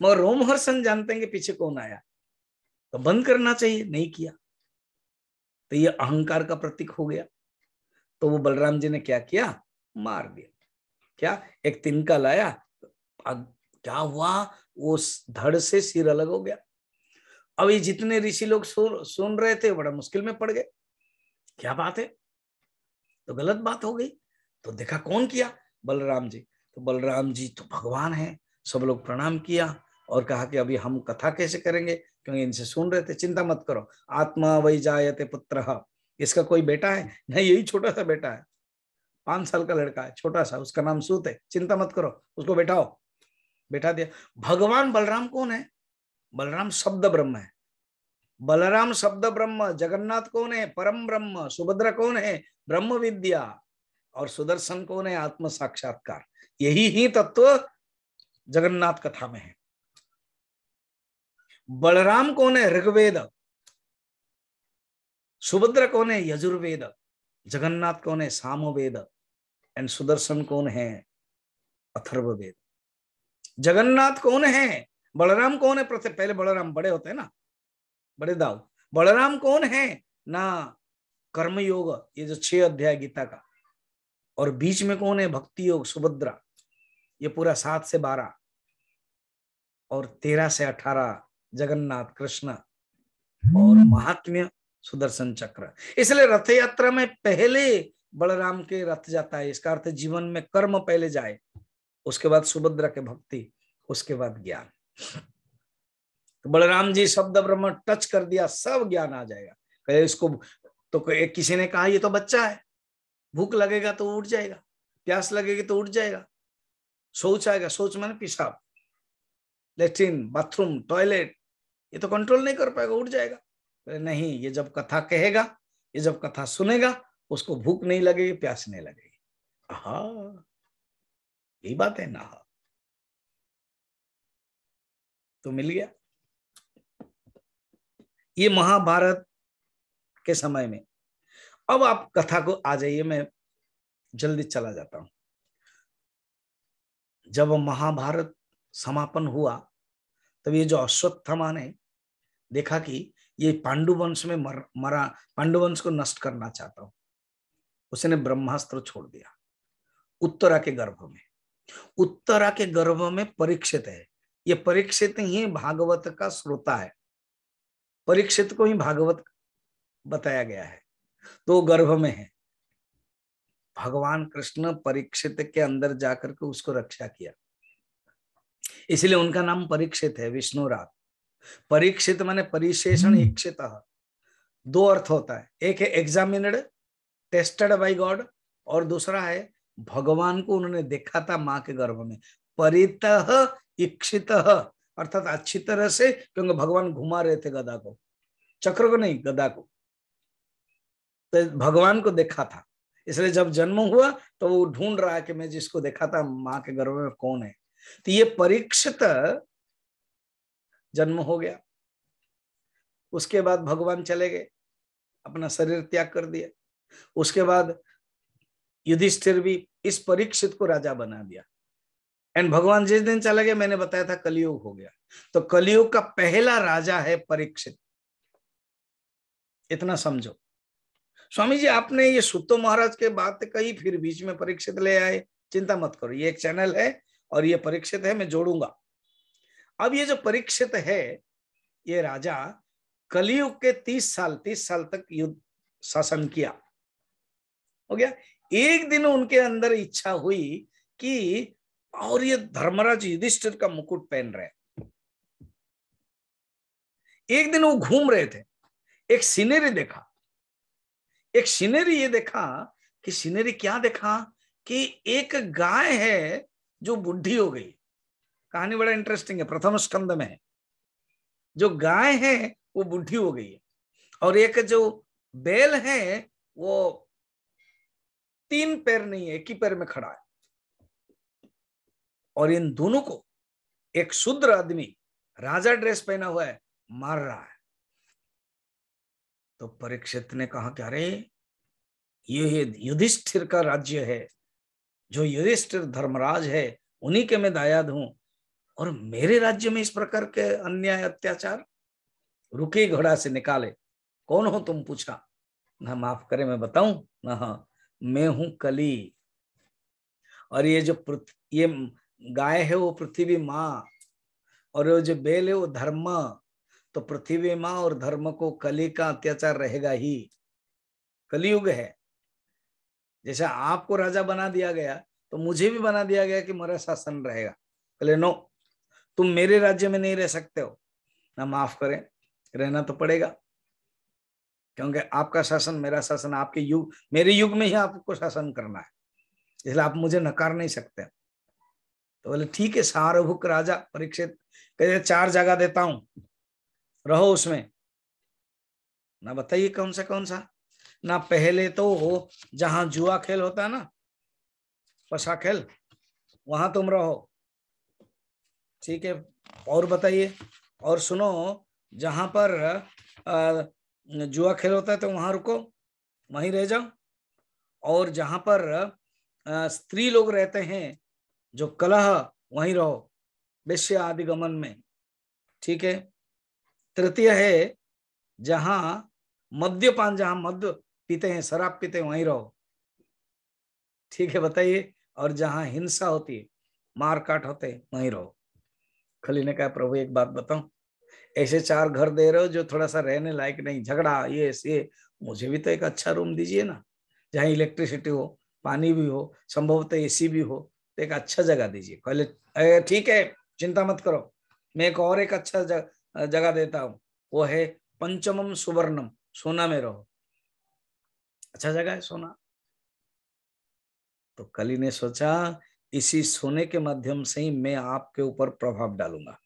मगर रोमहर्षण जानते हैं कि पीछे कौन आया, तो बंद करना चाहिए, नहीं किया तो ये अहंकार का प्रतीक हो गया। तो वो बलराम जी ने क्या किया, मार दिया। क्या, एक तिनका लाया, क्या हुआ, वो धड़ से सिर अलग हो गया। अब ये जितने ऋषि लोग सुन रहे थे बड़ा मुश्किल में पड़ गए, क्या बात है, तो गलत बात हो गई। तो देखा कौन किया, बलराम जी। तो बलराम जी तो भगवान है, सब लोग प्रणाम किया और कहा कि अभी हम कथा कैसे करेंगे, क्योंकि इनसे सुन रहे थे। चिंता मत करो, आत्मा वै जायते पुत्रः, इसका कोई बेटा है नहीं, यही छोटा सा बेटा है, 5 साल का लड़का है, छोटा सा, उसका नाम सूत है, चिंता मत करो, उसको बैठाओ। बैठा दिया। भगवान बलराम कौन है? बलराम शब्द ब्रह्म है। बलराम शब्द ब्रह्म, जगन्नाथ कौन है? परम ब्रह्म। सुभद्रा कौन है? ब्रह्म विद्या। और सुदर्शन कौन है? आत्म साक्षात्कार। यही ही तत्व जगन्नाथ कथा में है। बलराम कौन है? ऋग्वेद। सुभद्रा कौन है? यजुर्वेद। जगन्नाथ कौन है? सामवेद। एंड सुदर्शन कौन है? अथर्ववेद। जगन्नाथ कौन है? बलराम कौन है? पहले बलराम बड़े होते हैं ना, बड़े दाऊ। बलराम कौन है ना? कर्मयोग, ये जो 6 अध्याय गीता का, और बीच में कौन है? भक्ति योग, सुभद्रा, ये पूरा 7 से 12, और 13 से 18 जगन्नाथ कृष्ण, और महात्म्य सुदर्शन चक्र। इसलिए रथ यात्रा में पहले बलराम के रथ जाता है, इसका अर्थ जीवन में कर्म पहले जाए, उसके बाद सुभद्रा के भक्ति, उसके बाद ज्ञान। तो बलराम जी शब्द ब्रह्म टच कर दिया, सब ज्ञान आ जाएगा। कहे इसको, तो किसी ने कहा ये तो बच्चा है, भूख लगेगा तो उठ जाएगा, प्यास लगेगी तो उठ जाएगा, सोच आएगा, सोच माने पेशाब, लेट्रिन, बाथरूम, टॉयलेट, ये तो कंट्रोल नहीं कर पाएगा, उठ जाएगा। नहीं, ये जब कथा कहेगा, ये जब कथा सुनेगा, उसको भूख नहीं लगेगी, प्यास नहीं लगेगी। हाँ, यही बात है ना। तो मिल गया। ये महाभारत के समय में। अब आप कथा को आ जाइए, मैं जल्दी चला जाता हूं। जब महाभारत समापन हुआ, तब ये जो अश्वत्थामा ने देखा कि ये पांडुवंश में मरा, पांडुवंश को नष्ट करना चाहता हूं, उसने ब्रह्मास्त्र छोड़ दिया उत्तरा के गर्भ में। उत्तरा के गर्भ में परीक्षित है। ये परीक्षित ही भागवत का श्रोता है, परीक्षित को ही भागवत बताया गया है, तो गर्भ में है। भगवान कृष्ण परीक्षित के अंदर जाकर के उसको रक्षा किया, इसलिए उनका नाम परीक्षित है, विष्णुरात। परीक्षित माने परिशेषण इक्षित, 2 अर्थ होता है, एक है एग्जामिनेड, टेस्टेड बाय गॉड, और दूसरा है भगवान को उन्होंने देखा था मां के गर्भ में। परितः इक्षित अर्थात अच्छी तरह से, क्योंकि भगवान घुमा रहे थे गदा को, चक्र को नहीं, गदा को, तो भगवान को देखा था। इसलिए जब जन्म हुआ तो वो ढूंढ रहा है कि मैं जिसको देखा था मां के गर्भ में कौन है। तो ये परीक्षित जन्म हो गया। उसके बाद भगवान चले गए, अपना शरीर त्याग कर दिया। उसके बाद युधिष्ठिर भी इस परीक्षित को राजा बना दिया। एंड भगवान जिस दिन चले गए, मैंने बताया था कलयुग हो गया, तो कलयुग का पहला राजा है परीक्षित। इतना समझो। स्वामी जी आपने ये सुतो महाराज के बात कही, फिर बीच में परीक्षित ले आए। चिंता मत करो, ये एक चैनल है और ये परीक्षित है, मैं जोड़ूंगा। अब ये जो परीक्षित है, ये राजा कलियुग के 30 साल तक युद्ध शासन किया। हो गया। एक दिन उनके अंदर इच्छा हुई कि और ये धर्मराज युधिष्ठिर का मुकुट पहन रहे। एक दिन वो घूम रहे थे, एक सीनरी देखा। एक सीनरी ये देखा कि सीनरी क्या देखा कि एक गाय है जो बुढ़ी हो गई। कहानी बड़ा इंटरेस्टिंग है, प्रथम स्कंद में है। जो गाय है वो बुढ़ी हो गई है, और एक जो बैल है वो 3 पैर नहीं है, एक ही पैर में खड़ा है। और इन दोनों को एक शूद्र आदमी राजा ड्रेस पहना हुआ है मार रहा है। तो परीक्षित ने कहा कि अरे ये युधिष्ठिर का राज्य है, जो युधिष्ठिर धर्मराज है उन्हीं के मैं दायाद हूं, और मेरे राज्य में इस प्रकार के अन्याय अत्याचार। रुके घोड़ा से निकाले, कौन हो तुम पूछा। ना माफ करे मैं बताऊं ना, हाँ मैं हूं कली, और ये जो ये गाय है वो पृथ्वी माँ, और वो जो बैल है वो धर्म। तो पृथ्वी माँ और धर्म को कली का अत्याचार रहेगा ही। कलियुग है। जैसा आपको राजा बना दिया गया तो मुझे भी बना दिया गया कि मेरा शासन रहेगा। बोले नो, तुम मेरे राज्य में नहीं रह सकते हो। ना माफ करें, रहना तो पड़ेगा, क्योंकि आपका शासन मेरा शासन, आपके युग मेरे युग में ही आपको शासन करना है, इसलिए आप मुझे नकार नहीं सकते। तो बोले ठीक है सार्वभौम राजा परीक्षित कहते 4 जगह देता हूं, रहो उसमें। ना बताइए कौन सा। ना पहले तो जहां जुआ खेल होता है ना, पशा खेल, वहां तुम रहो, ठीक है। और बताइए, और सुनो, जहां पर जुआ खेल होता है तो वहां रुको, वहीं रह जाओ। और जहां पर स्त्री लोग रहते हैं, जो कलह, वहीं रहो, वेश्य आदि गमन में, ठीक है। तृतीय है जहां मद्यपान, जहां मद्य पीते हैं, शराब पीते हैं, वहीं रहो, ठीक है। बताइए, और जहां हिंसा होती है, मार काट होते हैं, वहीं रहो। खली ने कहा प्रभु एक बात बताऊं, ऐसे 4 घर दे रहे हो जो थोड़ा सा रहने लायक नहीं, झगड़ा ये, मुझे भी तो एक अच्छा रूम दीजिए ना, जहाँ इलेक्ट्रिसिटी हो, पानी भी हो, संभवतः एसी भी हो, तो एक अच्छा जगह दीजिए। पहले ठीक है चिंता मत करो, मैं एक अच्छा जगह देता हूँ, वो है पंचमम सुवर्णम, सोना में रहो, अच्छा जगह है सोना। तो कली ने सोचा इसी सोने के माध्यम से ही मैं आपके ऊपर प्रभाव डालूंगा।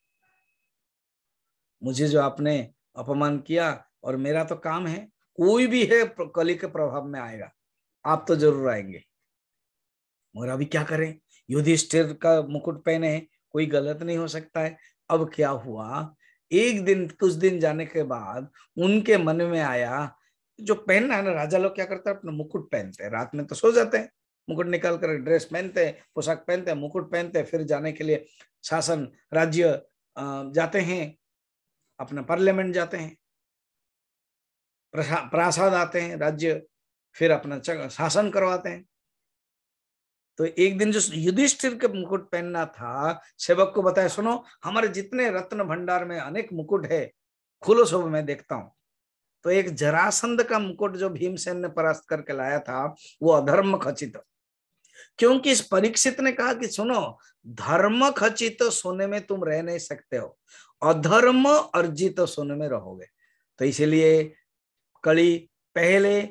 मुझे जो आपने अपमान किया, और मेरा तो काम है, कोई भी है कली के प्रभाव में आएगा, आप तो जरूर आएंगे। मगर अभी क्या करें, युधिष्ठिर का मुकुट पहने, कोई गलत नहीं हो सकता है। अब क्या हुआ, एक दिन कुछ दिन जाने के बाद उनके मन में आया, जो पहनना है ना, राजा लोग क्या करते हैं अपना मुकुट पहनते हैं, रात में तो सो जाते हैं, मुकुट निकाल कर ड्रेस पहनते हैं, पोशाक पहनते हैं, मुकुट पहनते हैं, फिर जाने के लिए शासन राज्य जाते हैं, अपना पार्लियामेंट जाते हैं, प्रासाद आते हैं राज्य, फिर अपना शासन करवाते हैं। तो एक दिन जो युधिष्ठिर के मुकुट पहनना था, सेवक को बताया सुनो हमारे जितने रत्न भंडार में अनेक मुकुट है, खुलो सब मैं देखता हूं। तो एक जरासंध का मुकुट जो भीमसेन ने परास्त करके लाया था, वो अधर्म खचित, क्योंकि इस परीक्षित ने कहा कि सुनो धर्म खचित सोने में तुम रह नहीं सकते हो, अधर्म अर्जित सोने में रहोगे। तो इसलिए कली पहले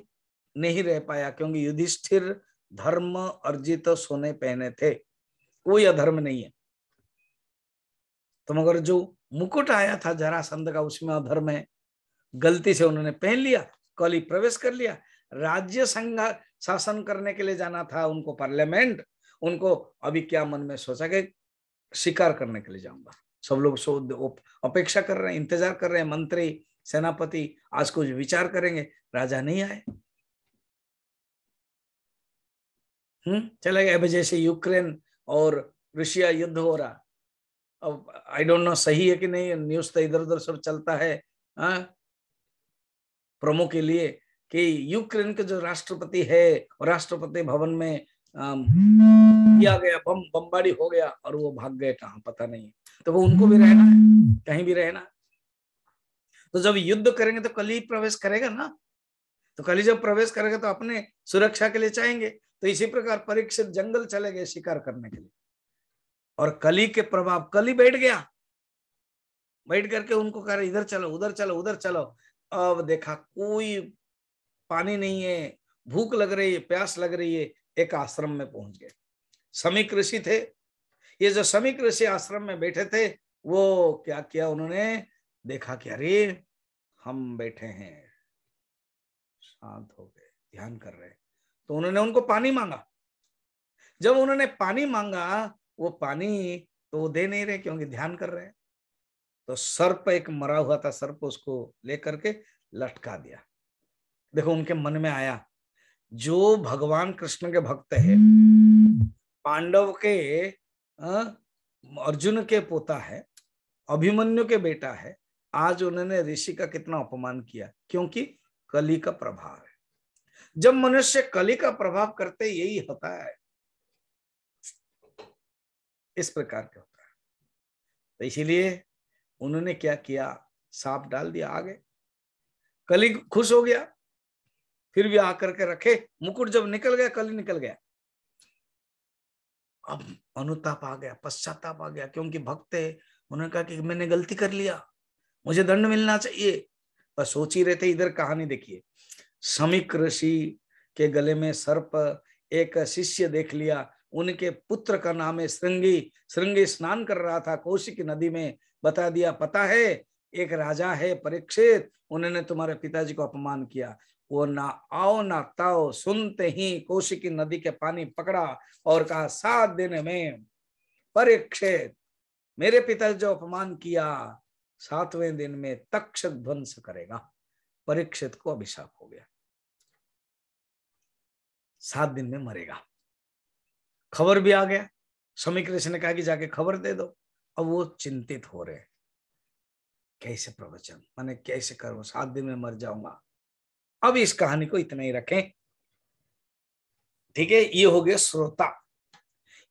नहीं रह पाया, क्योंकि युधिष्ठिर धर्म अर्जित सोने पहने थे, कोई अधर्म नहीं है। तो मगर जो मुकुट आया था जरासंध का, उसमें अधर्म है, गलती से उन्होंने पहन लिया, कली प्रवेश कर लिया। राज्य संघ शासन करने के लिए जाना था उनको पार्लियामेंट, उनको अभी क्या मन में सोचा कि शिकार करने के लिए जाऊंगा। सब लोग अपेक्षा कर रहे हैं, इंतजार कर रहे हैं, मंत्री सेनापति आज कुछ विचार करेंगे, राजा नहीं आए। चले गए। अभी जैसे यूक्रेन और रशिया युद्ध हो रहा, अब आई डोंट नो सही है कि नहीं, न्यूज तो इधर उधर सब चलता है। प्रोमो के लिए कि यूक्रेन के जो राष्ट्रपति है, राष्ट्रपति भवन में किया गया, बमबारी हो गया और वो भाग गए, कहाँ पता नहीं। तो वो उनको भी रहना है, कहीं भी रहना। तो जब युद्ध करेंगे तो कली प्रवेश करेगा ना, तो कली जब प्रवेश करेगा तो अपने सुरक्षा के लिए चाहेंगे। तो इसी प्रकार परीक्षित जंगल चले गए शिकार करने के लिए, और कली के प्रभाव, कली बैठ गया, बैठ करके उनको कह रहे इधर चलो, उधर चलो, उधर चलो। अब देखा कोई पानी नहीं है, भूख लग रही है, प्यास लग रही है, एक आश्रम में पहुंच गए। समीक ऋषि थे, ये जो समीक ऋषि आश्रम में बैठे थे, वो क्या किया, उन्होंने देखा कि अरे हम बैठे हैं, शांत हो गए, ध्यान कर रहे हैं। तो उन्होंने उनको पानी मांगा। जब उन्होंने पानी मांगा, वो पानी तो वो दे नहीं रहे क्योंकि ध्यान कर रहे हैं। तो सर्प, एक मरा हुआ था सर्प, उसको लेकर के लटका दिया। देखो उनके मन में आया, जो भगवान कृष्ण के भक्त है, पांडव के अर्जुन के पोता है, अभिमन्यु के बेटा है, आज उन्होंने ऋषि का कितना अपमान किया, क्योंकि कली का प्रभाव है। जब मनुष्य कली का प्रभाव करते यही होता है, इस प्रकार के होता है। तो इसीलिए उन्होंने क्या किया, सांप डाल दिया आगे। कली खुश हो गया, फिर भी आकर के रखे, मुकुट जब निकल गया, कली निकल गया। अब अनुताप आ गया, पश्चाताप आ गया, क्योंकि भक्त है। उन्होंने कहा कि मैंने गलती कर लिया, मुझे दंड मिलना चाहिए। बस सोच ही रहे थे। इधर कहानी देखिए, समीक ऋषि के गले में सर्प, एक शिष्य देख लिया, उनके पुत्र का नाम है श्रृंगी। श्रृंगी स्नान कर रहा था कौशिक नदी में, बता दिया पता है एक राजा है परीक्षित, उन्होंने तुम्हारे पिताजी को अपमान किया। वो ना आओ ना ताओ, सुनते ही कौशिकी नदी के पानी पकड़ा और कहा 7 दिन में परीक्षित मेरे पिता जो अपमान किया, 7वें दिन में तक्षक ध्वंस करेगा। परीक्षित को अभिशाप हो गया, 7 दिन में मरेगा। खबर भी आ गया। समीक ऋषि ने कहा कि जाके खबर दे दो। अब वो चिंतित हो रहे, कैसे प्रवचन, माने कैसे करूं, 7 दिन में मर जाऊंगा। अब इस कहानी को इतना ही रखें, ठीक है। ये हो गया श्रोता।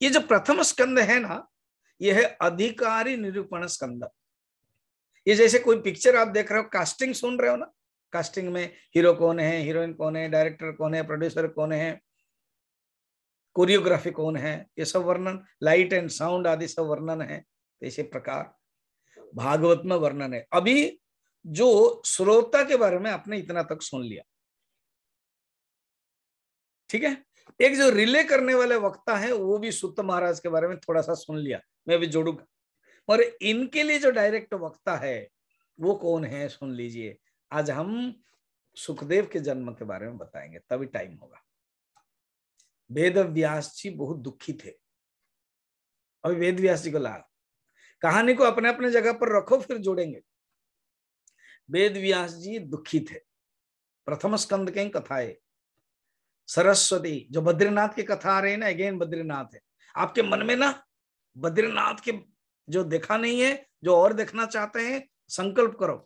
ये जो प्रथम स्कंद है ना, ये है अधिकारी निरूपण स्कंद। ये जैसे कोई पिक्चर आप देख रहे हो, कास्टिंग सुन रहे हो ना, कास्टिंग में हीरो कौन है, हीरोइन कौन है, डायरेक्टर कौन है, प्रोड्यूसर कौन है, कोरियोग्राफी कौन है, ये सब वर्णन, लाइट एंड साउंड आदि सब वर्णन है। तो इसी प्रकार भागवत में वर्णन है। अभी जो श्रोता के बारे में आपने इतना तक सुन लिया, ठीक है। एक जो रिले करने वाले वक्ता है, वो भी सुत महाराज के बारे में थोड़ा सा सुन लिया, मैं भी जोड़ूंगा। और इनके लिए जो डायरेक्ट वक्ता है वो कौन है, सुन लीजिए। आज हम सुखदेव के जन्म के बारे में बताएंगे, तभी टाइम होगा। वेद व्यास जी बहुत दुखी थे। अभी वेद व्यास जी को ला, कहानी को अपने अपने जगह पर रखो, फिर जोड़ेंगे। वेद व्यास जी दुखी थे। प्रथम स्कंद की कथा है सरस्वती, जो बद्रीनाथ की कथा आ रही है ना, अगेन बद्रीनाथ है। आपके मन में ना बद्रीनाथ के जो देखा नहीं है, जो और देखना चाहते हैं, संकल्प करो।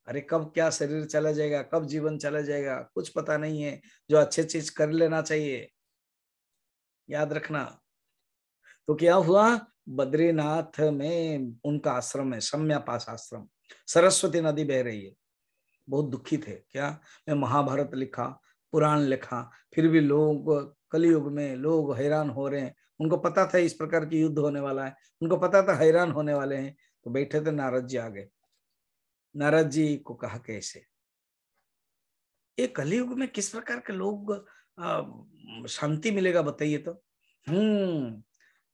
अरे कब क्या शरीर चला जाएगा, कब जीवन चला जाएगा, कुछ पता नहीं है। जो अच्छी चीज कर लेना चाहिए, याद रखना। तो क्या हुआ, बद्रीनाथ में उनका आश्रम है, सम्यापास आश्रम, सरस्वती नदी बह रही है। बहुत दुखी थे। क्या, मैं महाभारत लिखा, पुराण लिखा, फिर भी लोग कलयुग में लोग हैरान हो रहे हैं। उनको पता था इस प्रकार की युद्ध होने वाला है, उनको पता था हैरान होने वाले हैं। तो बैठे थे, नारद जी आ गए। नारद जी को कहा कैसे, ये कलयुग में किस प्रकार के लोग शांति मिलेगा, बताइए तो।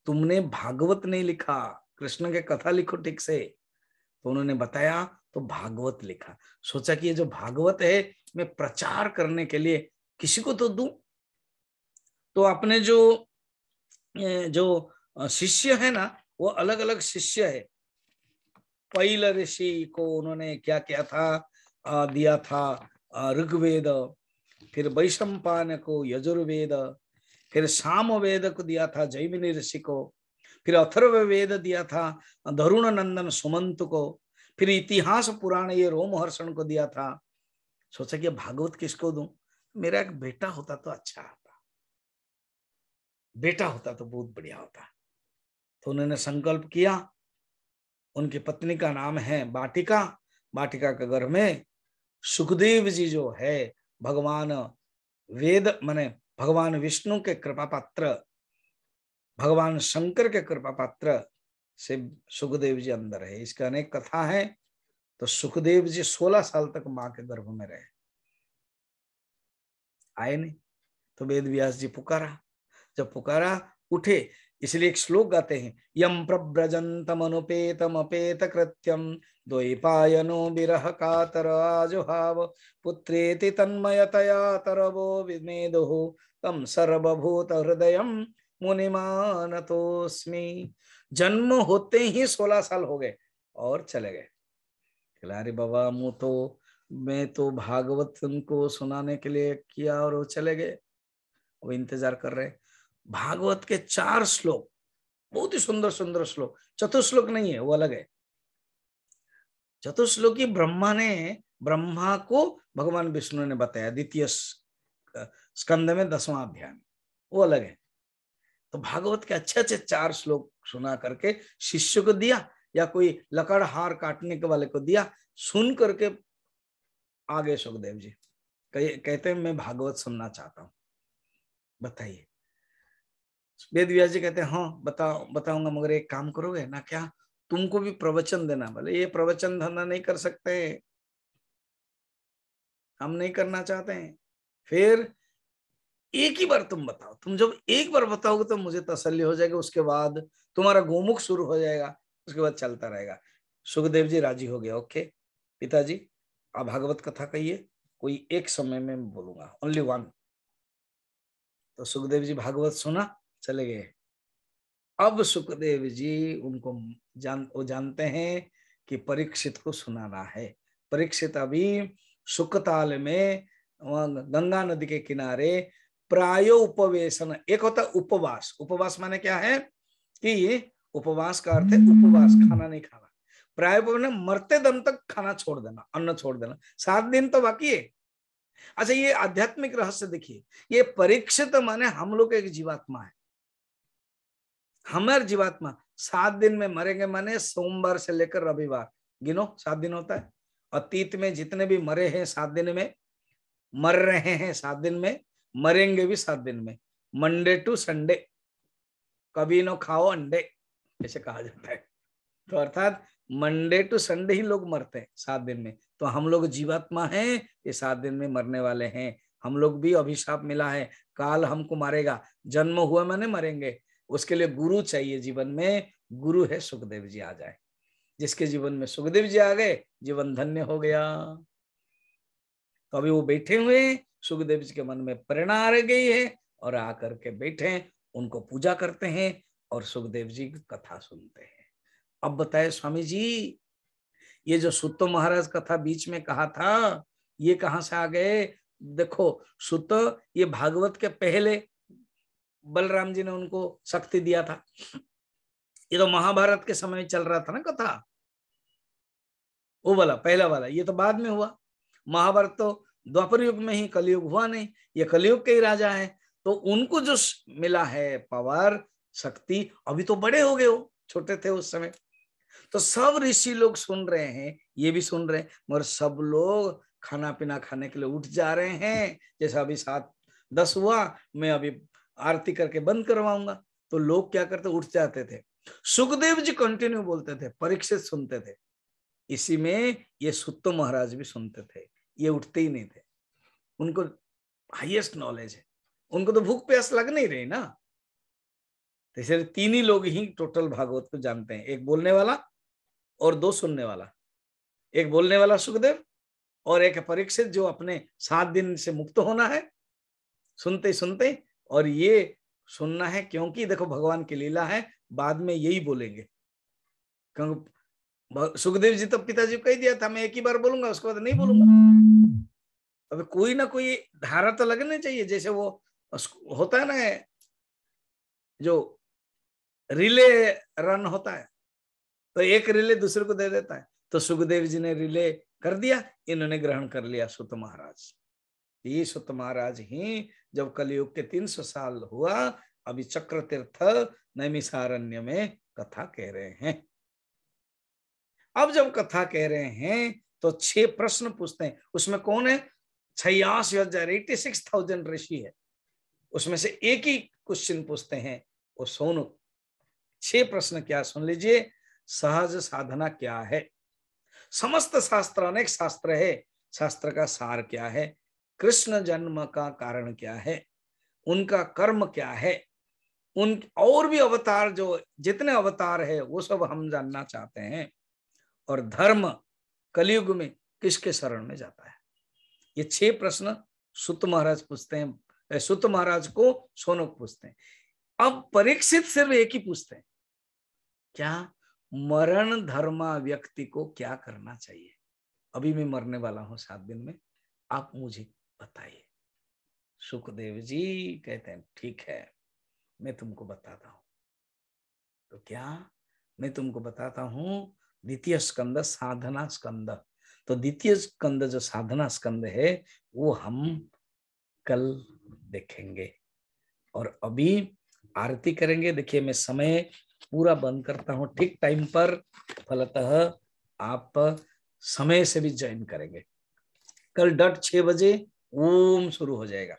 तुमने भागवत नहीं लिखा, कृष्ण के कथा लिखो ठीक से। तो उन्होंने बताया, तो भागवत लिखा। सोचा कि ये जो भागवत है, मैं प्रचार करने के लिए किसी को तो दूं। तो अपने जो शिष्य है ना, वो अलग अलग शिष्य है। पैल ऋषि को उन्होंने क्या किया था, दिया था ऋग्वेद, फिर वैशंपायन को यजुर्वेद, फिर सामवेद को दिया था जैमिनी ऋषि को, फिर अथर्ववेद दिया था धरुण नंदन सुमंत को, फिर इतिहास पुराण ये रोमहर्षण को दिया था। सोचा कि भागवत किसको दूं, मेरा एक बेटा होता तो अच्छा होता, बेटा होता तो बहुत बढ़िया होता। तो उन्होंने संकल्प किया। उनकी पत्नी का नाम है वाटिका। वाटिका के घर में सुखदेव जी जो है भगवान वेद माने भगवान विष्णु के कृपा पात्र, भगवान शंकर के कृपा पात्र से सुखदेव जी अंदर है। इसका अनेक कथा है। तो सुखदेव जी 16 साल तक मां के गर्भ में रहे, आए नहीं। तो वेद व्यास जी पुकारा, जब पुकारा उठे। इसलिए एक श्लोक गाते हैं, यम प्रव्रजंतम अनुपेतम अपेत कृत्यम द्वैपायनो विरह कातर आजुहाव पुत्रेति तन्मयतया तरवो विमेदुः तम सर्वभूत हृदयम मुनिमानतोस्मि। जन्म होते ही 16 साल हो गए और चले गए। अरे बाबा मैं तो भागवत उनको सुनाने के लिए किया और वो चले गए। वो इंतजार कर रहे। भागवत के 4 श्लोक, बहुत ही सुंदर सुंदर श्लोक, चतुश्लोक नहीं है, वो अलग है। चतुश्लोकी ब्रह्मा को भगवान विष्णु ने बताया द्वितीय स्कंद में 10वां अध्याय, वो अलग है। तो भागवत के अच्छे अच्छे 4 श्लोक सुना करके शिष्य को दिया या कोई लकड़ हार काटने के वाले को दिया, सुन करके आगे सुखदेव जी कहते हैं मैं भागवत सुनना चाहता हूं, बताइए। वेद व्यास जी कहते हैं हाँ बताऊंगा, मगर एक काम करोगे ना, क्या तुमको भी प्रवचन देना। बोले ये प्रवचन धंधा नहीं कर सकते, हम नहीं करना चाहते हैं। फिर एक ही बार तुम बताओ, तुम जब एक बार बताओगे तो मुझे तसल्ली हो जाएगी, उसके बाद तुम्हारा गोमुख शुरू हो जाएगा, उसके बाद चलता रहेगा। सुखदेव जी राजी हो गया। ओके पिताजी आप भागवत कथा कहिए, कोई एक समय में मैं बोलूंगा, ओनली वन। तो सुखदेव जी भागवत सुना, चले गए। अब सुखदेव जी उनको वो जानते हैं कि परीक्षित को सुनाना है। परीक्षित अभी सुखताल में गंगा नदी के किनारे प्रायो उपवेशन, एक होता उपवास। उपवास माने क्या है कि उपवास का अर्थ है उपवास, खाना नहीं खाना। प्राय मरते दम तक खाना छोड़ देना, अन्न छोड़ देना। 7 दिन तो बाकी है। अच्छा ये आध्यात्मिक रहस्य देखिए, ये परीक्षित माने हम लोग एक जीवात्मा है, हमारे जीवात्मा 7 दिन में मरेंगे। माने सोमवार से लेकर रविवार गिनो, 7 दिन होता है। अतीत में जितने भी मरे हैं 7 दिन में, मर रहे हैं 7 दिन में, मरेंगे भी 7 दिन में। मंडे टू संडे, कभी न खाओ अंडे, ऐसे कहा जाता है। तो अर्थात मंडे टू संडे ही लोग मरते हैं 7 दिन में। तो हम लोग जीवात्मा हैं, ये 7 दिन में मरने वाले हैं। हम लोग भी अभिशाप मिला है, काल हमको मारेगा। जन्म हुआ माने मरेंगे, उसके लिए गुरु चाहिए जीवन में। गुरु है सुखदेव जी आ जाए। जिसके जीवन में सुखदेव जी आ गए, जीवन धन्य हो गया। तो अभी वो बैठे हुए, सुखदेव जी के मन में प्रेरणा आ गई है और आकर के बैठे, उनको पूजा करते हैं और सुखदेव जी की कथा सुनते हैं। अब बताए स्वामी जी, ये जो सुत महाराज कथा बीच में कहा था, ये कहां से आ गए? देखो सुत ये भागवत के पहले बलराम जी ने उनको शक्ति दिया था। ये तो महाभारत के समय चल रहा था ना कथा, वो वाला पहला वाला। ये तो बाद में हुआ। महाभारत तो द्वापर युग में ही, कलयुग हुआ नहीं। ये कलयुग के ही राजा हैं, तो उनको जो मिला है पावर शक्ति, अभी तो बड़े हो गए हो, छोटे थे उस समय। तो सब ऋषि लोग सुन रहे हैं, ये भी सुन रहे हैं, मगर सब लोग खाना पीना खाने के लिए उठ जा रहे हैं। जैसा अभी 7-10 हुआ, मैं अभी आरती करके बंद करवाऊंगा, तो लोग क्या करते, उठ जाते थे। सुखदेव जी कंटिन्यू बोलते थे, परीक्षित सुनते थे। इसी में ये सुत महाराज भी सुनते थे, ये उठते ही नहीं थे। उनको हाईएस्ट नॉलेज है, उनको तो भूख प्यास लग नहीं रही ना। तो इसलिए 3 ही लोग ही टोटल भागवत को जानते हैं, एक बोलने वाला और 2 सुनने वाला। एक बोलने वाला सुखदेव और एक परीक्षित, जो अपने 7 दिन से मुक्त होना है सुनते सुनते। और ये सुनना है क्योंकि देखो भगवान की लीला है, बाद में यही बोलेंगे। क्योंकि सुखदेव जी तो पिताजी को कह दिया था मैं एक ही बार बोलूंगा, उसके बाद नहीं बोलूंगा। अब कोई ना कोई धारा तो लगनी चाहिए। जैसे वो होता है ना, जो रिले रन होता है, तो एक रिले दूसरे को दे देता है। तो सुखदेव जी ने रिले कर दिया, इन्होंने ग्रहण कर लिया सुत महाराज। ये सुत महाराज ही जब कलयुग के 300 साल हुआ, अभी चक्र तीर्थ नैमिषारण्य में कथा कह रहे हैं। अब जब कथा कह रहे हैं तो 6 प्रश्न पूछते हैं। उसमें कौन है? 86,000 ऋषि है, उसमें से एक ही क्वेश्चन पूछते हैं, वो सोनू। 6 प्रश्न क्या, सुन लीजिए। सहज साधना क्या है? समस्त शास्त्र, अनेक शास्त्र है, शास्त्र का सार क्या है? कृष्ण जन्म का कारण क्या है? उनका कर्म क्या है? उन और भी अवतार, जो जितने अवतार है वो सब हम जानना चाहते हैं। और धर्म कलयुग में किसके शरण में जाता है? ये 6 प्रश्न सुत महाराज पूछते हैं। सुत महाराज को शौनक पूछते हैं। अब परीक्षित सिर्फ एक ही पूछते हैं, क्या मरण धर्मा व्यक्ति को क्या करना चाहिए? अभी मैं मरने वाला हूं 7 दिन में, आप मुझे बताइए। सुखदेव जी कहते हैं ठीक है, मैं तुमको बताता हूं। तो क्या? मैं तुमको बताता हूं, द्वितीय स्कंद साधना स्कंद। तो द्वितीय स्कंद जो साधना स्कंद है वो हम कल देखेंगे। और अभी आरती करेंगे। देखिए मैं समय पूरा बंद करता हूं ठीक टाइम पर, फलतः आप समय से भी ज्वाइन करेंगे। कल डट 6 बजे ओम शुरू हो जाएगा।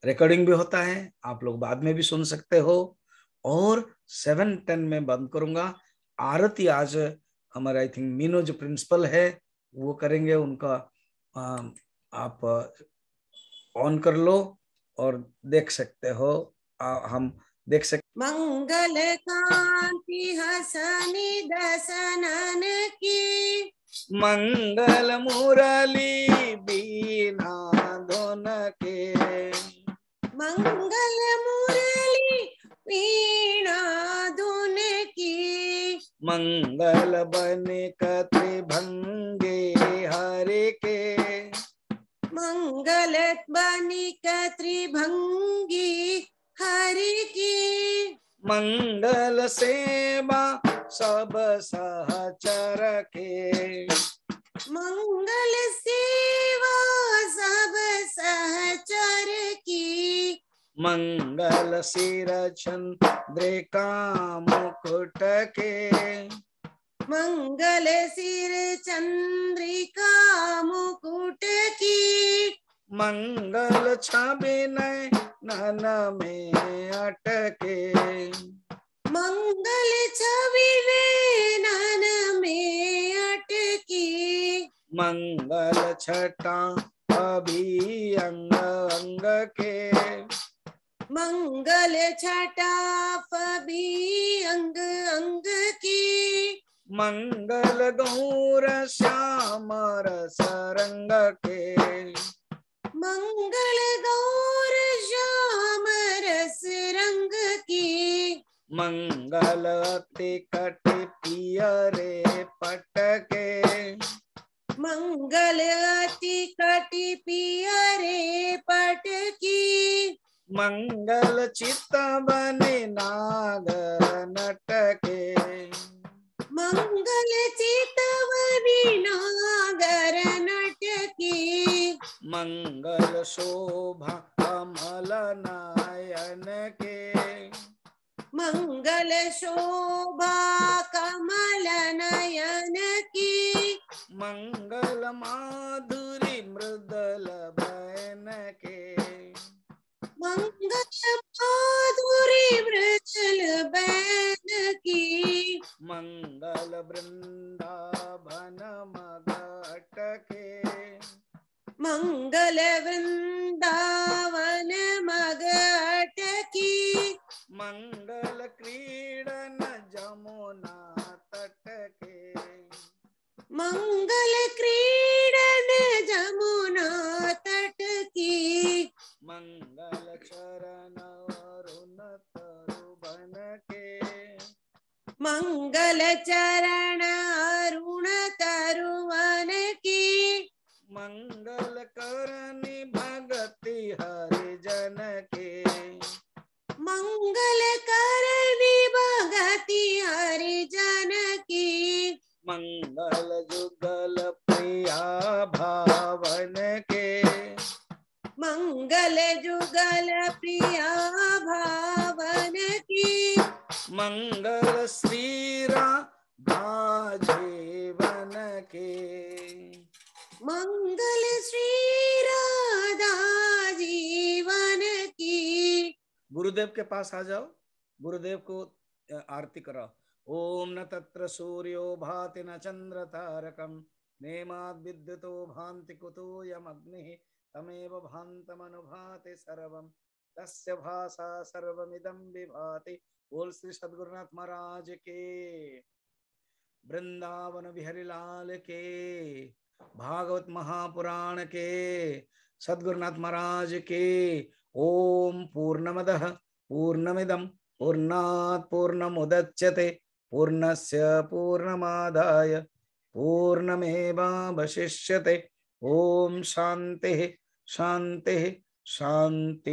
रिकॉर्डिंग भी होता है, आप लोग बाद में भी सुन सकते हो। और 7:10 में बंद करूंगा। आरती आज हमारा आई थिंक मीनो जो प्रिंसिपल है वो करेंगे, उनका आप ऑन कर लो और देख सकते हो। हम देख सकते। मंगल कांति हसनी दसनन की, मंगल मुरली बीना धुन के, मंगल मुरली वीणा धुन की, मंगल बनिक त्रिभंगे हरे के, मंगल बनिक त्रिभंगी हरि की, मंगल सेवा सब सहचर के, मंगल सेवा सब सहचर की, मंगल सिर चंद्रिका मुकुट के, मंगल सिर चंद्रिका मुकुट की, मंगल छवि नयन में अटके, मंगल छवि नयन में अटकी, मंगल छटा अभी अंग अंग के, मंगल छटा भी अंग अंग की, मंगल गौर श्याम रस रंग के, मंगल गौर श्याम रस रंग की, मंगल अति कटि पियरे पटके, मंगल अति कटि पियरे पट की, मंगल चित्त बने नागर नटके, मंगल चितवनी नागर नटकी, मंगल शोभा कमल नयन के, मंगल शोभा कमल नयन की, मंगल माधुरी मृदल बहन के, मंगल माधुरी मृदुल बैन की, मंगल वृंदावन मग अटके, मंगल वृंदावन मग अटकी, मंगल क्रीडन जमुना तट के, मंगल क्रीडन जमुना तट की, मंगल चरण अरुण तरुवन के, मंगल चरण अरुण तरुवन की, मंगल करनी भगति हरिजन के, मंगल करनी भगति हरिजन की, मंगल जुगल प्रिया भावन के, मंगल जुगल प्रिया भावन की, मंगल श्री राधा जीवन के, मंगल श्री राधा जीवन की। गुरुदेव के पास आ जाओ, गुरुदेव को आरती कराओ। ओम न तत्र सूर्यो भाति न चंद्र तारकम, नेमाद् विद्युतो भान्ति कुतो यमग्निः, तमेव भान्तमनुभाति सर्वं, तस्य भासा सर्वमिदं विभाति। बोल श्री सद्गुरुनाथ महाराज के, वृंदावन बिहारी लाल के, भागवत महापुराण के, सद्गुरुनाथ महाराज के। ओम पूर्णमदः पूर्णमिदं पूर्णात् पूर्णमुदच्यते, पूर्णस्य पूर्णमादाय पूर्णमेवावशिष्यते। ओम शांति शांति शांति।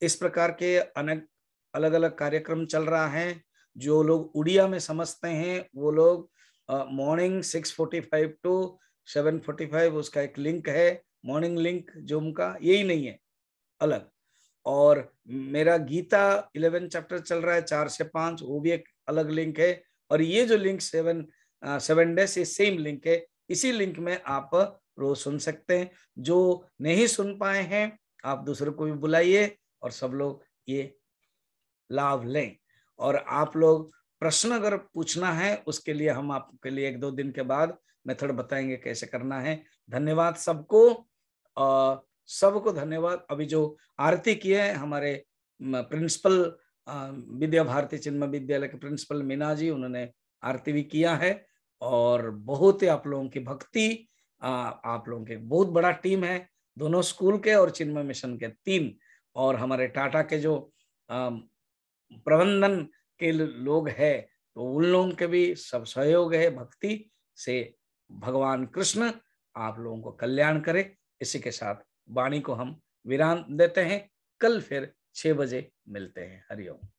इस प्रकार के अनेक अलग अलग कार्यक्रम चल रहा है। जो लोग उड़िया में समझते हैं वो लोग मॉर्निंग 6:45 to 7:45 उसका एक लिंक है, मॉर्निंग लिंक जूम का, यही नहीं है अलग। और मेरा गीता 11 चैप्टर चल रहा है 4 से 5, वो भी एक अलग लिंक है। और ये जो लिंक 7 डेज ये सेम लिंक है, इसी लिंक में आप रोज सुन सकते हैं। जो नहीं सुन पाए हैं आप दूसरों को भी बुलाइए और सब लोग ये लाभ लें। और आप लोग प्रश्न अगर पूछना है उसके लिए हम आपके लिए 1-2 दिन के बाद मेथड बताएंगे कैसे करना है। धन्यवाद सबको, सबको धन्यवाद। अभी जो आरती किए हैं हमारे प्रिंसिपल विद्या भारती चिन्मय विद्यालय के प्रिंसिपल मीना जी, उन्होंने आरती भी किया है। और बहुत ही आप लोगों की भक्ति, आप लोगों के बहुत बड़ा टीम है, दोनों स्कूल के और चिन्मय मिशन के 3, और हमारे टाटा के जो प्रबंधन के लोग हैं तो उन लोगों के भी सब सहयोग है। भक्ति से भगवान कृष्ण आप लोगों को कल्याण करे। इसी के साथ वाणी को हम विराम देते हैं। कल फिर 6 बजे मिलते हैं। हरिओम।